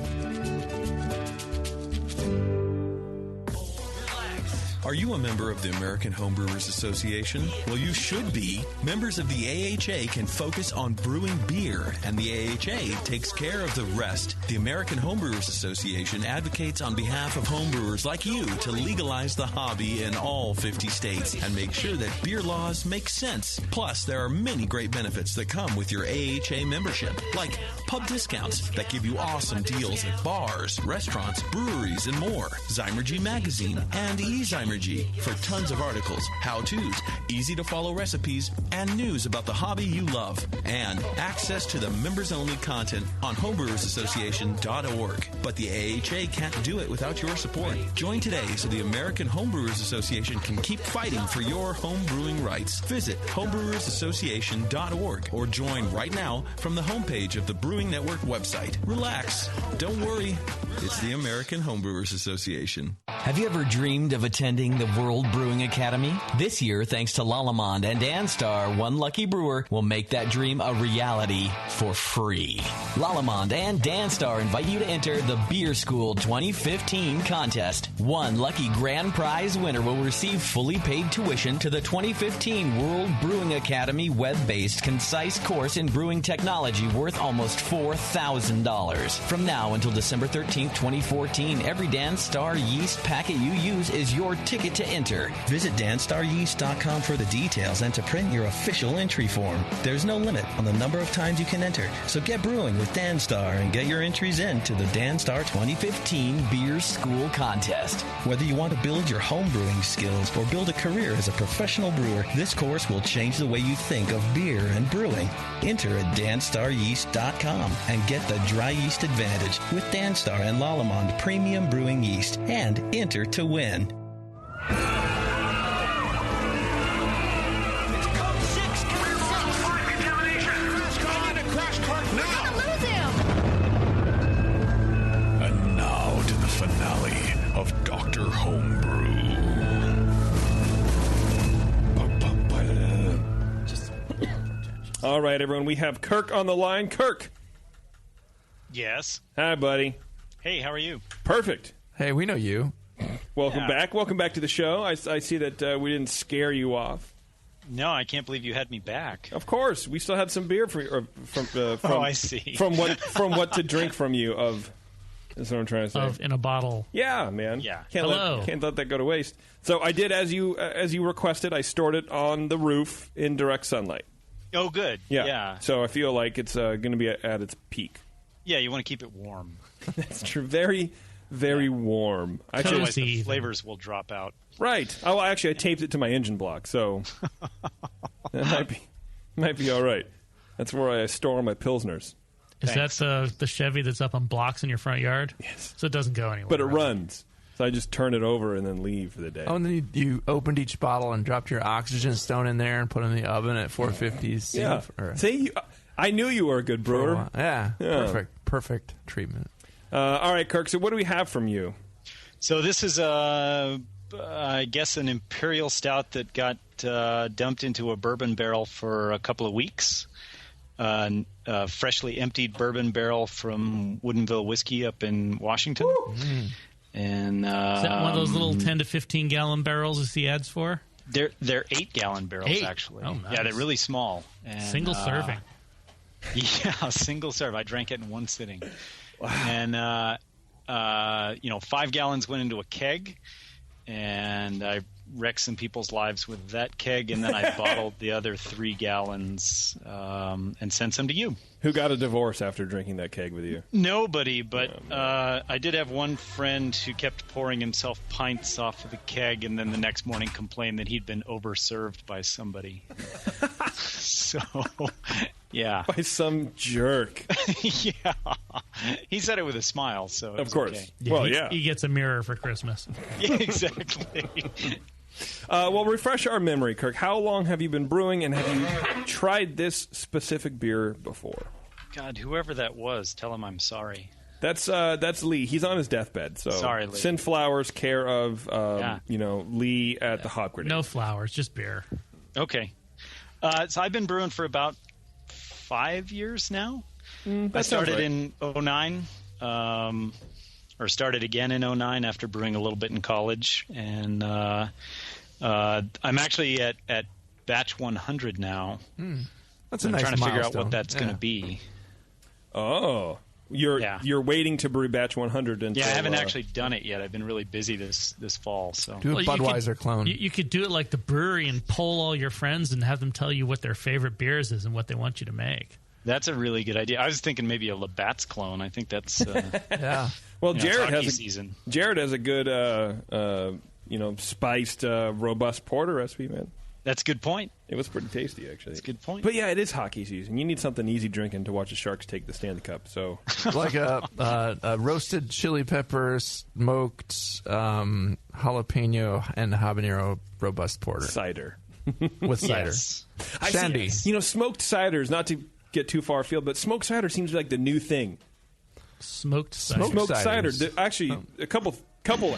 Are you a member of the American Homebrewers Association? Well, you should be. Members of the AHA can focus on brewing beer, and the AHA takes care of the rest. The American Homebrewers Association advocates on behalf of homebrewers like you to legalize the hobby in all 50 states and make sure that beer laws make sense. Plus, there are many great benefits that come with your AHA membership, like pub discounts that give you awesome deals at bars, restaurants, breweries, and more. Zymergy Magazine and eZymergy for tons of articles, how-tos, easy-to-follow recipes, and news about the hobby you love. And access to the members-only content on homebrewersassociation.org. But the AHA can't do it without your support. Join today so the American Homebrewers Association can keep fighting for your home brewing rights. Visit homebrewersassociation.org or join right now from the homepage of the Brewing Network website. Relax. Don't worry. It's the American Homebrewers Association. Have you ever dreamed of attending the World Brewing Academy? This year, thanks to Lalamond and Danstar, one lucky brewer will make that dream a reality for free. Lalamond and Danstar invite you to enter the Beer School 2015 contest. One lucky grand prize winner will receive fully paid tuition to the 2015 World Brewing Academy web-based concise course in brewing technology worth almost $4,000. From now until December 13th, 2014, every Danstar yeast packet you use is your ticket to enter. Visit danstaryeast.com for the details and to print your official entry form. There's no limit on the number of times you can enter, so get brewing with Danstar and get your entries in to the Danstar 2015 Beer School Contest. Whether you want to build your home brewing skills or build a career as a professional brewer, this course will change the way you think of beer and brewing. Enter at danstaryeast.com and get the dry yeast advantage with Danstar and Lallemand Premium Brewing Yeast, and enter to win. And now to the finale of Dr. Homebrew. All right, everyone. We have Kirk on the line. Kirk. Yes. Hi, buddy. Hey, how are you? Perfect. Hey, we know you. Welcome back. Welcome back to the show. I see that we didn't scare you off. No, I can't believe you had me back. Of course, we still had some beer from. I see. From what to drink from you of. That's what I'm trying to say. In a bottle. Yeah, man. Yeah. Can't let that go to waste. So I did as you requested. I stored it on the roof in direct sunlight. Oh, good. Yeah. So I feel like it's going to be at its peak. Yeah, you want to keep it warm. That's true. Very, very warm. Otherwise, the flavors will drop out. Right. Oh, actually, I taped it to my engine block, so that might be all right. That's where I store my Pilsners. Is that the Chevy that's up on blocks in your front yard? Yes. So it doesn't go anywhere. But it runs. So I just turn it over and then leave for the day. Oh, and then you opened each bottle and dropped your oxygen stone in there and put it in the oven at 450s. Yeah. See, I knew you were a good brewer. Yeah. Perfect treatment. All right, Kirk, so what do we have from you? So this is, I guess, an Imperial Stout that got dumped into a bourbon barrel for a couple of weeks. Freshly emptied bourbon barrel from Woodinville Whiskey up in Washington. And is that one of those little 10 to 15 gallon barrels you see ads for? They're 8-gallon barrels, actually. Oh, nice. Yeah, they're really small. And, single serving. Yeah, single serve. I drank it in one sitting. Wow. And 5 gallons went into a keg, and I wrecked some people's lives with that keg, and then I bottled the other 3 gallons and sent some to you. Who got a divorce after drinking that keg with you? Nobody, but I did have one friend who kept pouring himself pints off of the keg, and then the next morning complained that he'd been overserved by somebody. So, yeah. By some jerk. Yeah. He said it with a smile, so of course. Okay. Yeah, well, he gets a mirror for Christmas. Yeah, exactly. Well, refresh our memory, Kirk. How long have you been brewing, and have you tried this specific beer before? God, whoever that was, tell him I'm sorry. That's Lee. He's on his deathbed. So sorry, Lee. Send flowers, care of Lee at the Hop Grenade. No flowers, just beer. Okay. So I've been brewing for about 5 years now. I started in 2009, or started again in 2009 after brewing a little bit in college, and I'm actually at batch 100 now. That's a I'm nice trying to figure out milestone. what that's going to be. Oh, you're waiting to brew batch 100 until... Yeah, I haven't actually done it yet. I've been really busy this fall. So do a Budweiser clone. You could do it like the brewery and poll all your friends and have them tell you what their favorite beers is and what they want you to make. That's a really good idea. I was thinking maybe a Labatt's clone. I think that's yeah. Well, Jared has a good spiced robust porter recipe, man. That's a good point. It was pretty tasty, actually. That's a good point. But yeah, it is hockey season. You need something easy drinking to watch the Sharks take the Stanley Cup. So, like a roasted chili pepper, smoked jalapeno, and habanero robust porter. Cider. With cider. Yes. Shandy. Smoked ciders, not to get too far afield, but smoked cider seems like the new thing. Smoked cider. Smoked cider. Actually, a couple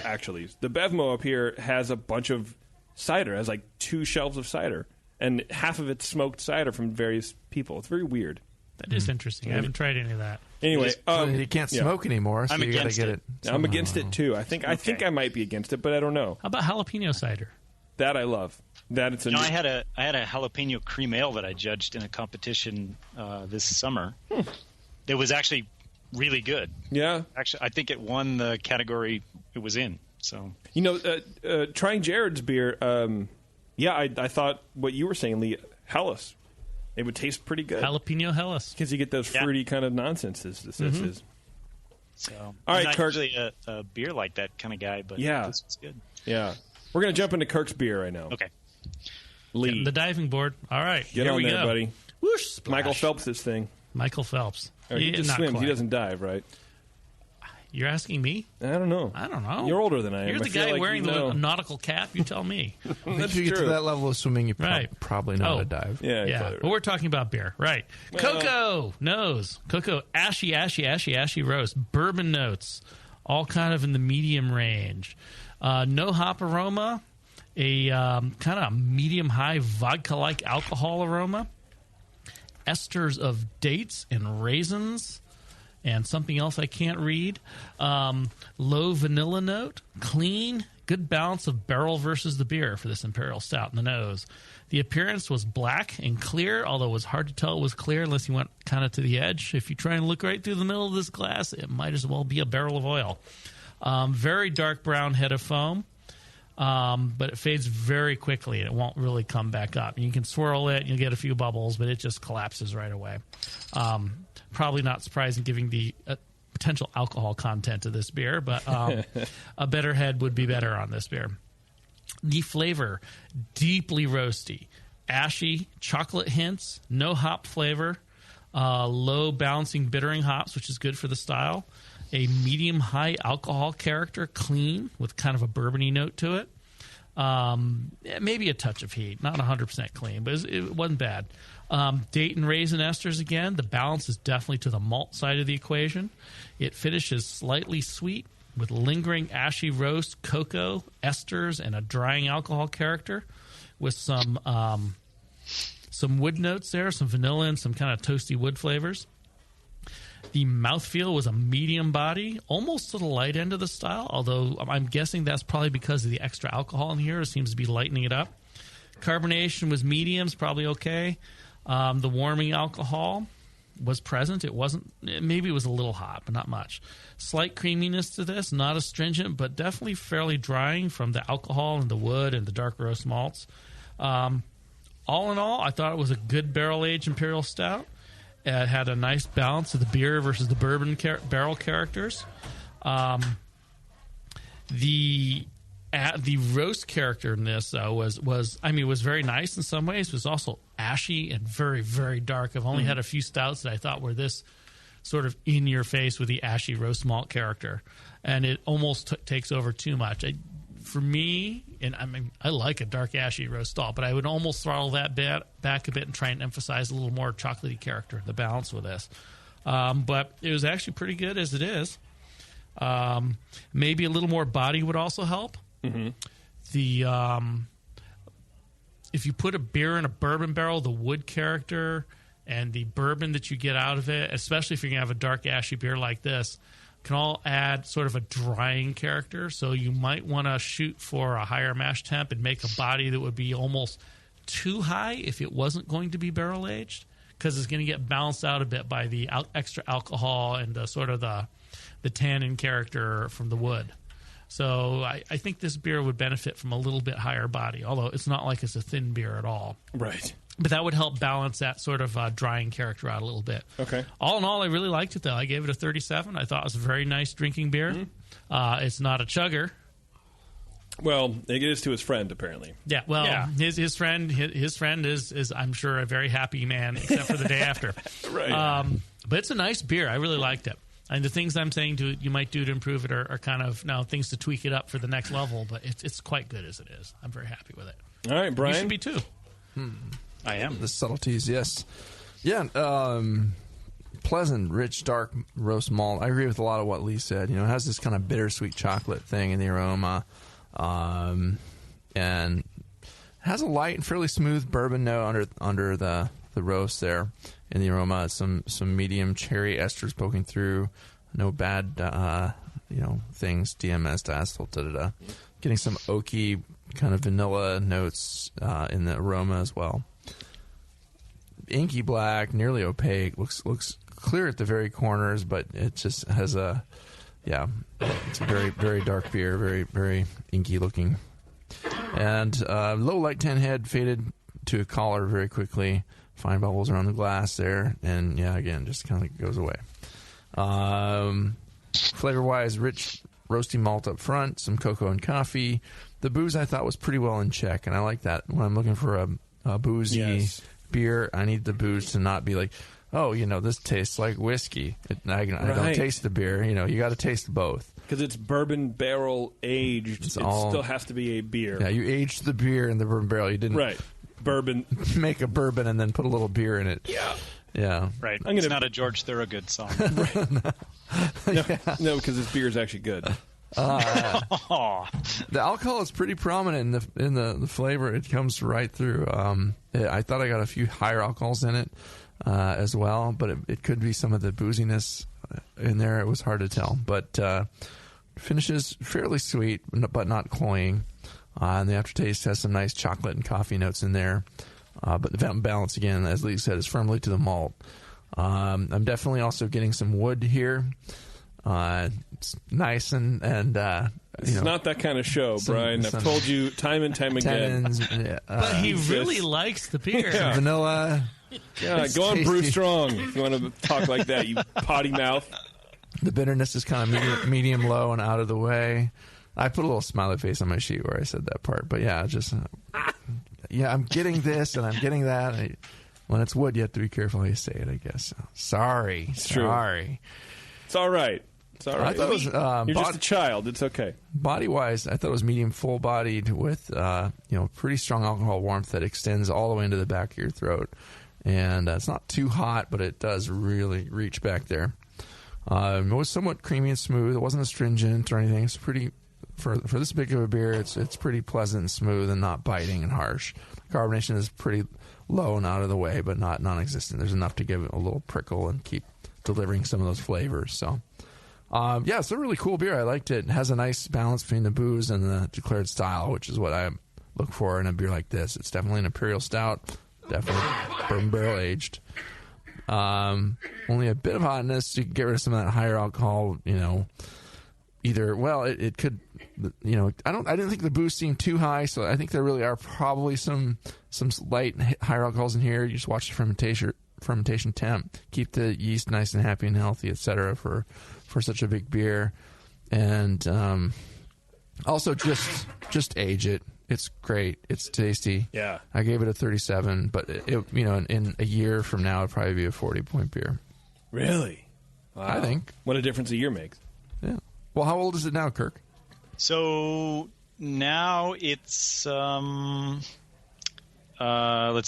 actually. The Bevmo up here has a bunch of cider. It has like 2 shelves of cider, and half of it's smoked cider from various people. It's very weird. That is interesting. I haven't tried any of that. Anyway, you can't smoke anymore, so you got to get it. I'm against it too. I think I might be against it, but I don't know. How about jalapeno cider? That I love. That it's a. I had a jalapeno cream ale that I judged in a competition this summer. It was actually really good. Yeah. Actually, I think it won the category it was in. So trying Jared's beer, I thought what you were saying, Lee, Helles. It would taste pretty good. Jalapeno Helles. Because you get those fruity kind of nonsense this is. So, all right, I'm not Kirk. usually a beer like that kind of guy, but this is good. Yeah. We're going to jump into Kirk's beer right now. Okay. Lee. The diving board. All right. Get here on we there, go. buddy. Whoosh, splash. Michael Phelps this thing. Michael Phelps. He just not swims. quite. He doesn't dive, right? You're asking me? I don't know. You're older than I am. You're the guy wearing the nautical cap. You tell me. If you get to that level of swimming, you probably know how to dive. Yeah. But we're talking about beer. Right. Cocoa nose. Cocoa ashy roast. Bourbon notes. All kind of in the medium range. No hop aroma. A kind of medium-high vodka-like alcohol aroma. Esters of dates and raisins. And something else I can't read. Low vanilla note. Clean. Good balance of barrel versus the beer for this Imperial Stout in the nose. The appearance was black and clear, although it was hard to tell it was clear unless you went kind of to the edge. If you try and look right through the middle of this glass, it might as well be a barrel of oil. Very dark brown head of foam. But it fades very quickly and it won't really come back up. You can swirl it, you'll get a few bubbles, but it just collapses right away. Probably not surprising given the potential alcohol content of this beer, but a better head would be better on this beer. The flavor, deeply roasty, ashy, chocolate hints, no hop flavor, low balancing bittering hops, which is good for the style. A medium-high alcohol character, clean, with kind of a bourbony note to it. Maybe a touch of heat. Not 100% clean, but it wasn't bad. Date and raisin esters again. The balance is definitely to the malt side of the equation. It finishes slightly sweet with lingering ashy roast, cocoa, esters, and a drying alcohol character with some wood notes there, some vanilla and some kind of toasty wood flavors. The mouthfeel was a medium body, almost to the light end of the style, although I'm guessing that's probably because of the extra alcohol in here. It seems to be lightening it up. Carbonation was mediums, probably okay. The warming alcohol was present. Maybe it was a little hot, but not much. Slight creaminess to this, not astringent, but definitely fairly drying from the alcohol and the wood and the dark roast malts. All in all, I thought it was a good barrel-aged Imperial Stout. It had a nice balance of the beer versus the bourbon barrel characters. The roast character in this was very nice in some ways. It was also ashy and very, very dark. I've only had a few stouts that I thought were this sort of in your face with the ashy roast malt character, and it almost takes over too much. For me, and I like a dark ashy roast stout, but I would almost throttle that back a bit and try and emphasize a little more chocolatey character, the balance with this. But it was actually pretty good as it is. Maybe a little more body would also help. Mm-hmm. If you put a beer in a bourbon barrel, the wood character and the bourbon that you get out of it, especially if you're going to have a dark ashy beer like this, can all add sort of a drying character. So you might want to shoot for a higher mash temp and make a body that would be almost too high if it wasn't going to be barrel aged, because it's going to get balanced out a bit by the extra alcohol and the sort of the tannin character from the wood. So I think this beer would benefit from a little bit higher body, although it's not like it's a thin beer at all. Right. But that would help balance that sort of drying character out a little bit. Okay. All in all, I really liked it, though. I gave it a 37. I thought it was a very nice drinking beer. Mm-hmm. It's not a chugger. Well, it is to his friend, apparently. Yeah, well, yeah. His friend is, I'm sure, a very happy man, except for the day after. Right. But it's a nice beer. I really liked it. And the things I'm saying you might do to improve it are kind of now things to tweak it up for the next level, but it's quite good as it is. I'm very happy with it. All right, Brian. You should be too. I am. The subtleties, yes. Yeah, pleasant, rich, dark roast malt. I agree with a lot of what Lee said. You know, it has this kind of bittersweet chocolate thing in the aroma, and has a light and fairly smooth bourbon note under the roast there in the aroma. Some medium cherry esters poking through. No bad, things. DMS, diacetyl, Getting some oaky kind of vanilla notes in the aroma as well. Inky black, nearly opaque. Looks clear at the very corners, but it just has a yeah, it's a very, very dark beer, very, very inky looking. And low light tan head faded to a collar very quickly. Fine bubbles around the glass there. And, yeah, again, just kind of goes away. Flavor-wise, rich roasty malt up front, some cocoa and coffee. The booze I thought was pretty well in check, and I like that. When I'm looking for a boozy beer, I need the booze to not be like, oh, this tastes like whiskey. I don't taste the beer. You got to taste both. Because it's bourbon barrel aged. It still has to be a beer. Yeah, you aged the beer in the bourbon barrel. You didn't bourbon make a bourbon and then put a little beer in it. Yeah. Yeah. Right. It's not a George Thorogood song. No, because this beer is actually good. The alcohol is pretty prominent in the flavor. It comes right through. I thought I got a few higher alcohols in it as well, but it could be some of the booziness in there. It was hard to tell, but finishes fairly sweet, but not cloying. And the aftertaste has some nice chocolate and coffee notes in there. But the balance, again, as Lee said, is firmly to the malt. I'm definitely also getting some wood here. It's nice and it's not that kind of show, Brian. I've told you time and time again. But he really likes the beer. Some vanilla. Yeah, go on Brew Strong if you want to talk like that, you potty mouth. The bitterness is kind of medium low and out of the way. I put a little smiley face on my sheet where I said that part, but yeah, just I'm getting this and I'm getting that. When it's wood, you have to be careful how you say it, I guess. Sorry. It's all right. It's all right. I thought it was, you're just a child. It's okay. Body-wise, I thought it was medium full-bodied with pretty strong alcohol warmth that extends all the way into the back of your throat. And it's not too hot, but it does really reach back there. It was somewhat creamy and smooth. It wasn't astringent or anything. It's pretty for this big of a beer. It's pretty pleasant and smooth and not biting and harsh. Carbonation is pretty low and out of the way, but not non-existent. There's enough to give it a little prickle and keep delivering some of those flavors. So, it's a really cool beer. I liked it. It has a nice balance between the booze and the declared style, which is what I look for in a beer like this. It's definitely an Imperial Stout. Definitely bourbon barrel aged. Only a bit of hotness. You can get rid of some of that higher alcohol. It could. I didn't think the booze seemed too high, so I think there really are probably some light higher alcohols in here. You just watch the fermentation temp. Keep the yeast nice and happy and healthy, etc. For such a big beer, and also just age it. It's great. It's tasty. Yeah. I gave it a 37, but in a year from now, it'd probably be a 40-point beer. Really? Wow. I think. What a difference a year makes. Yeah. Well, how old is it now, Kirk? So now it's let's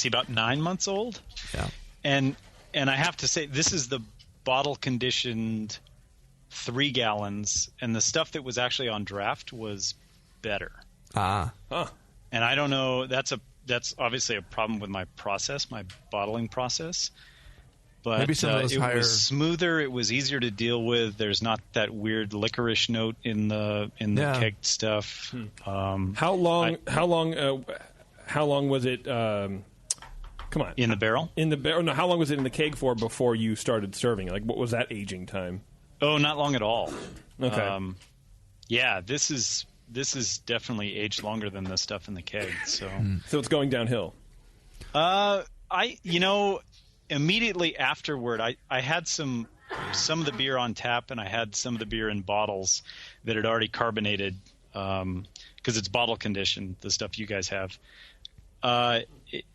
see, about 9 months old. Yeah. And I have to say, this is the bottle conditioned 3 gallons, and the stuff that was actually on draft was better. Huh. And I don't know. That's obviously a problem with my process, my bottling process. But maybe some of those higher... was smoother. It was easier to deal with. There's not that weird licorice note in the keg stuff. How long was it? Come on, in the barrel? In the barrel? No, how long was it in the keg for before you started serving? Like, what was that aging time? Oh, not long at all. Okay. This is definitely aged longer than the stuff in the keg. So it's going downhill. Immediately afterward, I had some of the beer on tap, and I had some of the beer in bottles that had already carbonated because it's bottle conditioned, the stuff you guys have.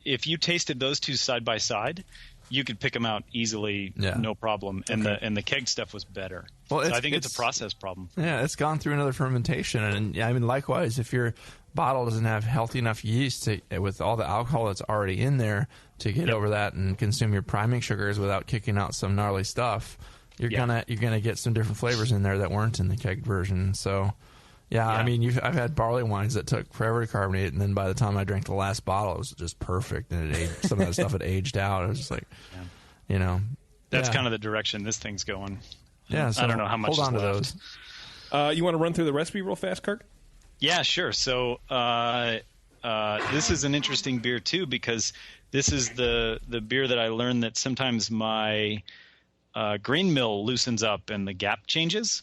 If you tasted those two side by side, you could pick them out easily, no problem. And the keg stuff was better. Well, so I think it's a process problem. Yeah, it's gone through another fermentation, and I mean, likewise, if your bottle doesn't have healthy enough yeast with all the alcohol that's already in there to get over that and consume your priming sugars without kicking out some gnarly stuff, you're gonna get some different flavors in there that weren't in the keg version. So. Yeah, I mean, I've had barley wines that took forever to carbonate, and then by the time I drank the last bottle, it was just perfect, and some of that stuff had aged out. It was just like, That's kind of the direction this thing's going. Yeah, so I don't know how much hold on is to left. those. You want to run through the recipe real fast, Kirk? Yeah, sure. So this is an interesting beer, too, because this is the beer that I learned that sometimes my grain mill loosens up and the gap changes.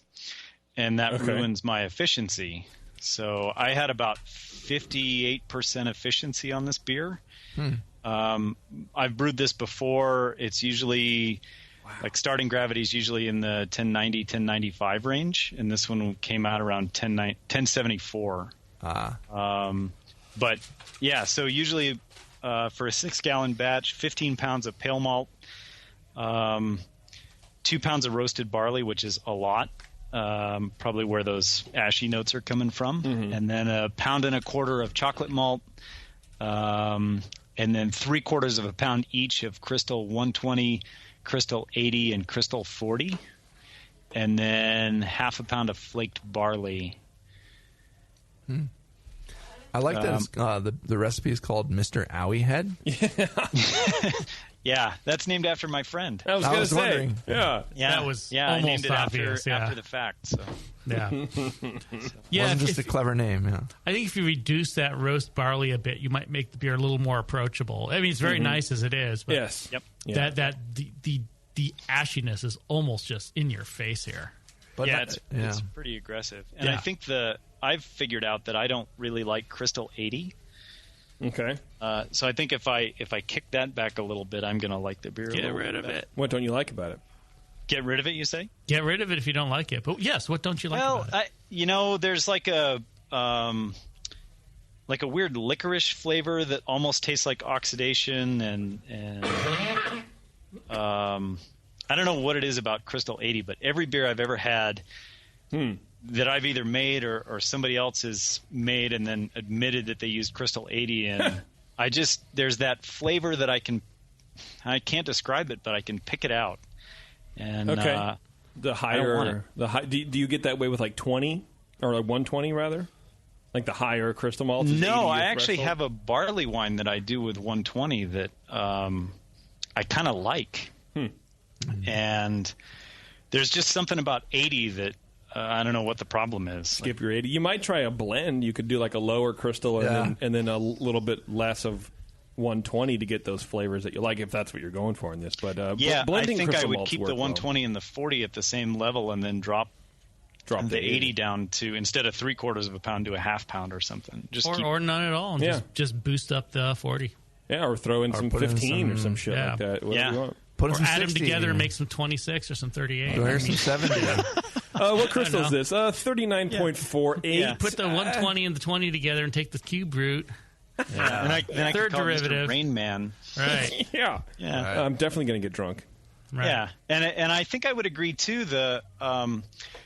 and that ruins my efficiency. So I had about 58% efficiency on this beer. I've brewed this before. It's usually like starting gravity is usually in the 1090, 1095 range, and this one came out around 1074. But yeah, so usually for a 6-gallon batch, 15 pounds of pale malt, 2 pounds of roasted barley, which is a lot. Probably where those ashy notes are coming from, and then 1.25 pounds of chocolate malt, and then 3/4 pound each of Crystal 120, Crystal 80, and Crystal 40, and then 1/2 pound of flaked barley. I like that it's, the recipe is called Mr. Owie Head. Yeah, that's named after my friend. I was going to say. Wondering. Yeah. That was I named almost it obvious. after the fact. So. Yeah. Wasn't just a clever name. Yeah. I think if you reduce that roast barley a bit, you might make the beer a little more approachable. I mean, it's very nice as it is, but Yes. Yep. the ashiness is almost just in your face here. But it's pretty aggressive. And I think I've figured out that I don't really like Crystal 80. Okay. So I think if I kick that back a little bit, I'm going to like the beer. Get rid of it. What don't you like about it? Get rid of it, you say? Get rid of it if you don't like it. But yes, what don't you like about it? There's like a weird licorice flavor that almost tastes like oxidation, and I don't know what it is about Crystal 80, but every beer I've ever had that I've either made or somebody else has made and then admitted that they used Crystal 80 in, there's that flavor that I can't describe it, but I can pick it out. And the higher, do you get that way with like 20 or like 120 rather? Like the higher crystal malts? No, I actually have a barley wine that I do with 120 that I kind of like. And there's just something about 80 that I don't know what the problem is. Skip your 80. You might try a blend. You could do like a lower crystal and then a little bit less of 120 to get those flavors that you like, if that's what you're going for in this. But blending I think I would malts keep the 120 and the 40 at the same level and then drop the 80 down to, instead of 3/4 pound, to a 1/2 pound or something. Or none at all. And just boost up the 40. Yeah, or throw in some 15 or some shit like that. Whatever you want. Or add them together and make some 26 or some 38. There's some 70. What crystal is this? 39.48. Yeah. Put the 120 and the 20 together and take the cube root. Yeah. And I third call derivative. Mr. Rain Man. Right. Yeah. I'm definitely going to get drunk. Right. Yeah. And I think I would agree too.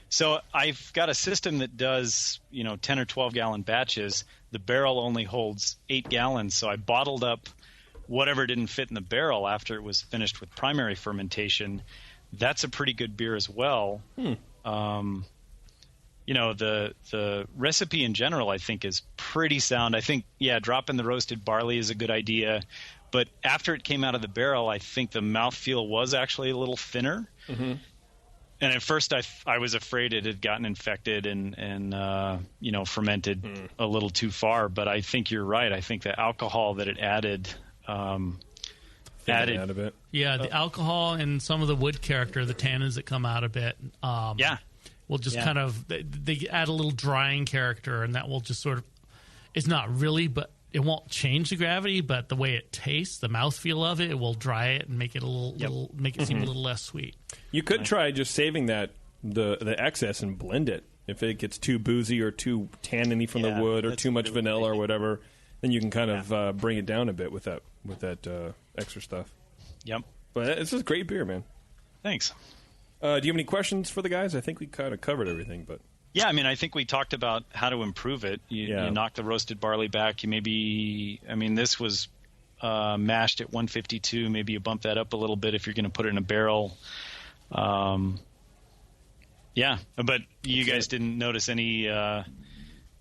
So I've got a system that does 10 or 12 gallon batches. The barrel only holds 8 gallons, so I bottled up whatever didn't fit in the barrel after it was finished with primary fermentation. That's a pretty good beer as well. The recipe in general, I think, is pretty sound. I think, dropping the roasted barley is a good idea. But after it came out of the barrel, I think the mouthfeel was actually a little thinner. And at first, I was afraid it had gotten infected and fermented a little too far. But I think you're right. I think the alcohol that it added out of it. Yeah, the alcohol and some of the wood character, the tannins that come out a bit. Will just kind of, they add a little drying character, and that will just sort of, it's not really, but it won't change the gravity, but the way it tastes, the mouthfeel of it will dry it and make it make it seem a little less sweet. You could try just saving that the excess and blend it. If it gets too boozy or too tanniny from the wood or too much vanilla or whatever, then you can kind of bring it down a bit with that extra stuff. Yep. But it's just great beer, man. Thanks. Do you have any questions for the guys? I think we kind of covered everything, but yeah, I mean, I think we talked about how to improve it. You knock the roasted barley back. This was mashed at 152. Maybe you bump that up a little bit if you're going to put it in a barrel. But you guys didn't notice any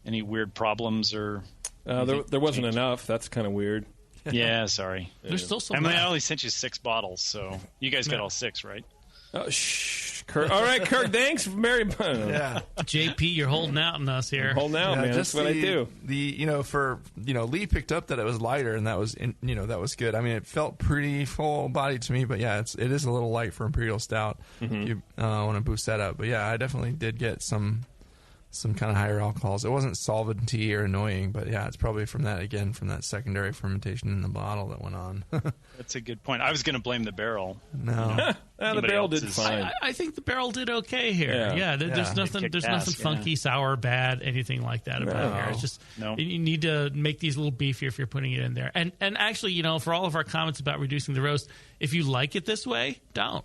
weird problems or? There wasn't enough. That's kind of weird. Yeah, sorry. There's still some. I only sent you 6 bottles, so you guys got all 6, right? Oh, shh! Kirk. All right, Kirk, thanks. Mary. Yeah. JP, you're holding out on us here. Holding out, man. That's what I do. Lee picked up that it was lighter, and that was that was good. I mean, it felt pretty full bodied to me, but yeah, it is a little light for Imperial Stout. Mm-hmm. You want to boost that up, but yeah, I definitely did get some kind of higher alcohols. It wasn't solventy or annoying, but yeah, it's probably from that secondary fermentation in the bottle that went on. That's a good point. I was going to blame the barrel. No, the barrel did fine. I think the barrel did okay here. Yeah, there's nothing funky, sour, bad, anything like that about it here. It's just you need to make these a little beefier if you're putting it in there. And actually, for all of our comments about reducing the roast, if you like it this way, don't.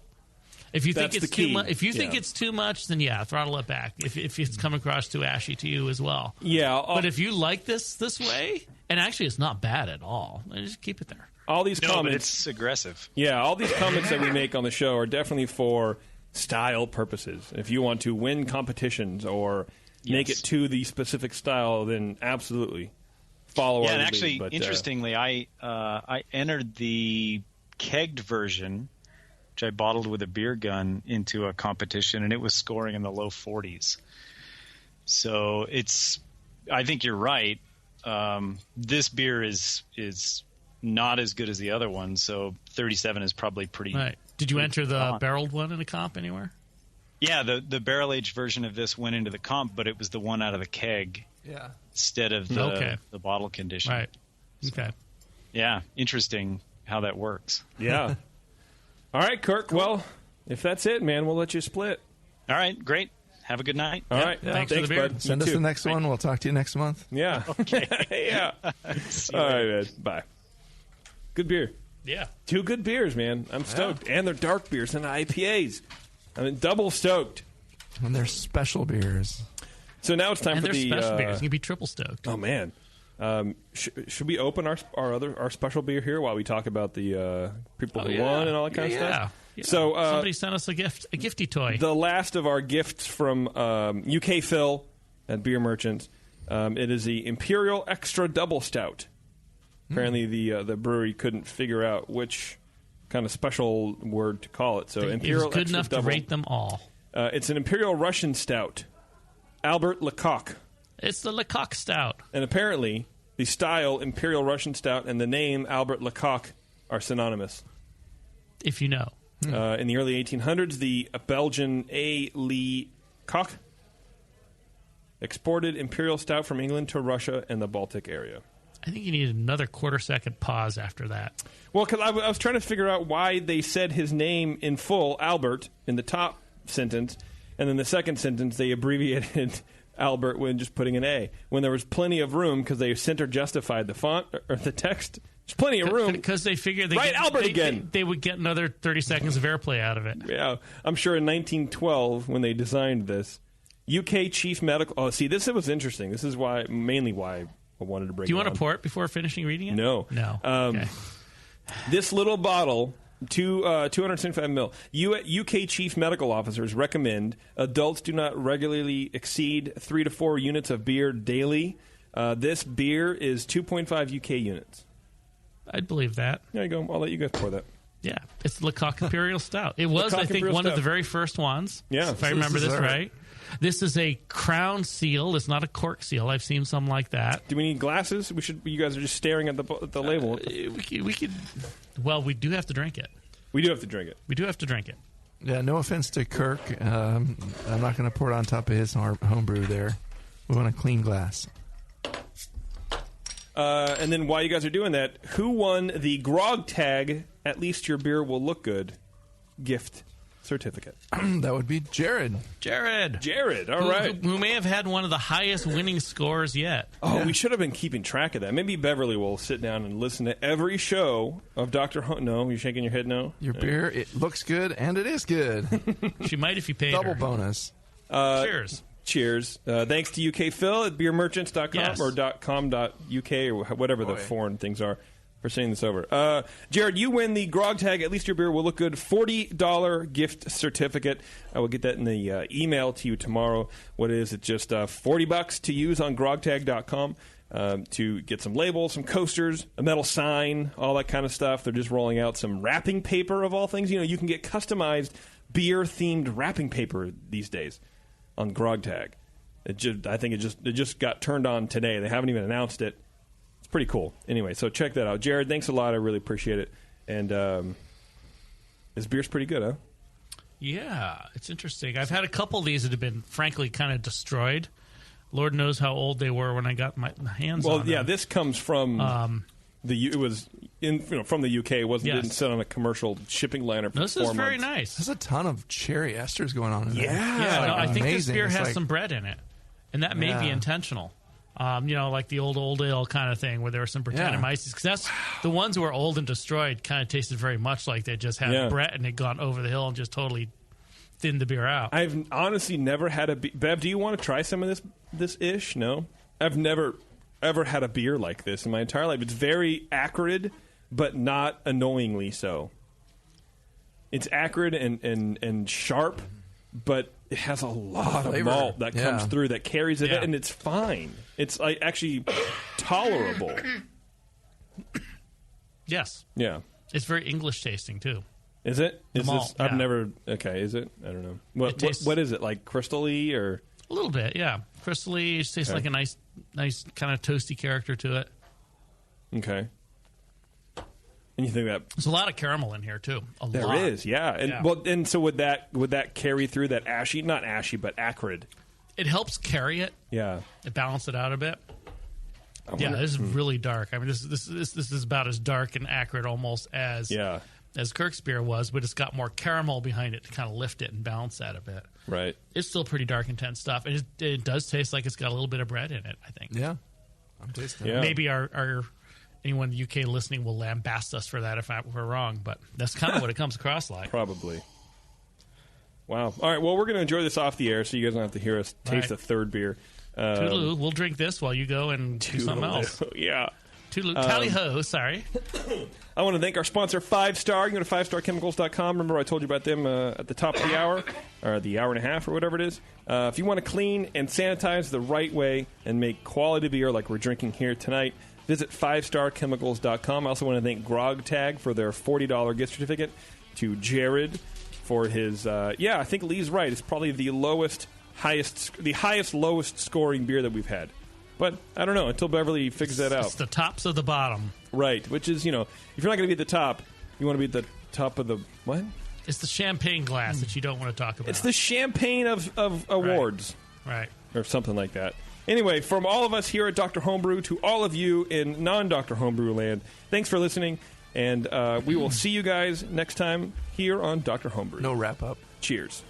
If you think it's too much, it's too much, then throttle it back. If it's come across too ashy to you as well. Yeah, but if you like this way, and actually it's not bad at all, just keep it there. All these comments, but it's aggressive. Yeah, all these comments that we make on the show are definitely for style purposes. If you want to win competitions or make it to the specific style, then absolutely follow our lead. And actually, interestingly, I entered the kegged version, which I bottled with a beer gun, into a competition, and it was scoring in the low 40s. So I think you're right. This beer is not as good as the other one, so 37 is probably pretty. Right. Did you enter the barreled one in a comp anywhere? Yeah, the barrel-aged version of this went into the comp, but it was the one out of the keg instead of the bottle condition. Right. Okay. Yeah, interesting how that works. Yeah. All right, Kirk. Cool. Well, if that's it, man, we'll let you split. All right, great. Have a good night. All right. Thanks for the beer. Bud. Send us the next one. We'll talk to you next month. Yeah. Okay. Yeah. All right, man. Bye. Good beer. Yeah. 2 good beers, man. I'm stoked. And they're dark beers and IPAs. I mean, double stoked. And they're special beers. So now it's time for the special beers. You can be triple stoked. Oh, man. Should we open our special beer here while we talk about the people who won and all that kind of stuff? Yeah. So somebody sent us a gifty toy. The last of our gifts from UK Phil at Beer Merchants. It is the Imperial Extra Double Stout. Apparently, the brewery couldn't figure out which kind of special word to call it. So Imperial it was good Extra enough Double. to rate them all. It's an Imperial Russian Stout. Albert Lecoq. It's the Lecoq Stout. And apparently, the style Imperial Russian Stout and the name Albert Lecoq are synonymous. If you know. In the early 1800s, the Belgian A. Lee Koch exported Imperial Stout from England to Russia and the Baltic area. I think you need another quarter-second pause after that. Well, because I was trying to figure out why they said his name in full, Albert, in the top sentence, and then the second sentence they abbreviated Albert when just putting an A, when there was plenty of room because they center justified the font or the text. There's plenty of room. Because they figured they would get another 30 seconds of airplay out of it. Yeah. I'm sure in 1912, when they designed this, UK chief medical... Oh, see, this was interesting. This is mainly why I wanted to bring it. Do you want to pour it before finishing reading it? No. Okay. This little bottle... 275 ml. UK chief medical officers recommend adults do not regularly exceed 3 to 4 units of beer daily. This beer is 2.5 UK units. I'd believe that. There you go. I'll let you guys pour that. Yeah, it's the Lecoq Imperial Stout. It was, I think, one of the very first ones. Yeah, if I remember this right. This is a crown seal. It's not a cork seal. I've seen some like that. Do we need glasses? You guys are just staring at the label. We could. Well, we do have to drink it. We do have to drink it. We do have to drink it. Yeah, no offense to Kirk. I'm not going to pour it on top of his homebrew there. We want a clean glass. And then while you guys are doing that, who won the Grog Tag, At Least Your Beer Will Look Good gift certificate? That would be Jared. All right. Who may have had one of the highest winning scores yet. Oh, we should have been keeping track of that. Maybe Beverly will sit down and listen to every show of Dr. No, you're shaking your head no? Your beer, it looks good, and it is good. She might if you pay Double her. bonus. Cheers. Thanks to UK Phil at beermerchants.com or .com.uk or whatever the foreign things are for sending this over. Jared, you win the Grog Tag. At Least Your Beer Will Look Good $40 gift certificate. I will get that in the email to you tomorrow. What is it? Just $40 to use on grogtag.com to get some labels, some coasters, a metal sign, all that kind of stuff. They're just rolling out some wrapping paper of all things. You know, you can get customized beer-themed wrapping paper these days on GrogTag. I think it just got turned on today. They haven't even announced it. It's pretty cool. Anyway, so check that out. Jared, thanks a lot. I really appreciate it. And this beer's pretty good, huh? Yeah, it's interesting. I've had a couple of these that have been, frankly, kind of destroyed. Lord knows how old they were when I got my hands on them. Well, yeah, this comes from it was from the UK. It didn't sit on a commercial shipping liner for 4 months. This is very nice. There's a ton of cherry esters going on in there. Yeah, I think this beer has like, some bread in it, and that may be intentional. Like the old ale kind of thing where there were some Brettanomyces. Because that's the ones who are old and destroyed kind of tasted very much like they just had Brett and had gone over the hill and just totally thinned the beer out. I've honestly never had a Bev, do you want to try some of this ish? No? I've never ever had a beer like this in my entire life. It's very acrid, but not annoyingly so. It's acrid and sharp, but it has a lot of malt that comes through that carries it, and it's fine. It's like actually tolerable. Yes. Yeah. It's very English tasting too. Is it? Is malt, this? I've never. Okay. Is it? I don't know. What is it like? Crystally or a little bit? Yeah. Crystally. It tastes like a nice kind of toasty character to it. Okay. And you think that there's a lot of caramel in here too. There is, yeah. And so would that carry through that ashy, not ashy, but acrid? It helps carry it. Yeah. It balances it out a bit. This is really dark. I mean, this is about as dark and acrid almost as Kirk's beer was, but it's got more caramel behind it to kind of lift it and balance that a bit. Right. It's still pretty dark, intense stuff. It does taste like it's got a little bit of bread in it, I think. Yeah. I'm tasting it. Maybe our anyone in the UK listening will lambast us for that if we're wrong, but that's kind of what it comes across like. Probably. Wow. All right, well, we're going to enjoy this off the air so you guys don't have to hear us taste the third beer. Toodaloo. We'll drink this while you go and do something else. Yeah. Toodaloo. Tally-ho, sorry. I want to thank our sponsor, 5 Star. You can go to 5starchemicals.com. Remember I told you about them at the top of the hour, or the hour and a half, or whatever it is. If you want to clean and sanitize the right way and make quality beer like we're drinking here tonight, visit 5starchemicals.com. I also want to thank GrogTag for their $40 gift certificate, to Jared for his, I think Lee's right. It's probably the highest lowest scoring beer that we've had. But I don't know until Beverly figures that out. It's the tops of the bottom. Right, which is, if you're not going to be at the top, you want to be at the top of the, what? It's the champagne glass that you don't want to talk about. It's the champagne of awards. Right. Or something like that. Anyway, from all of us here at Dr. Homebrew to all of you in non-Dr. Homebrew land, thanks for listening, and we will see you guys next time here on Dr. Homebrew. No wrap-up. Cheers.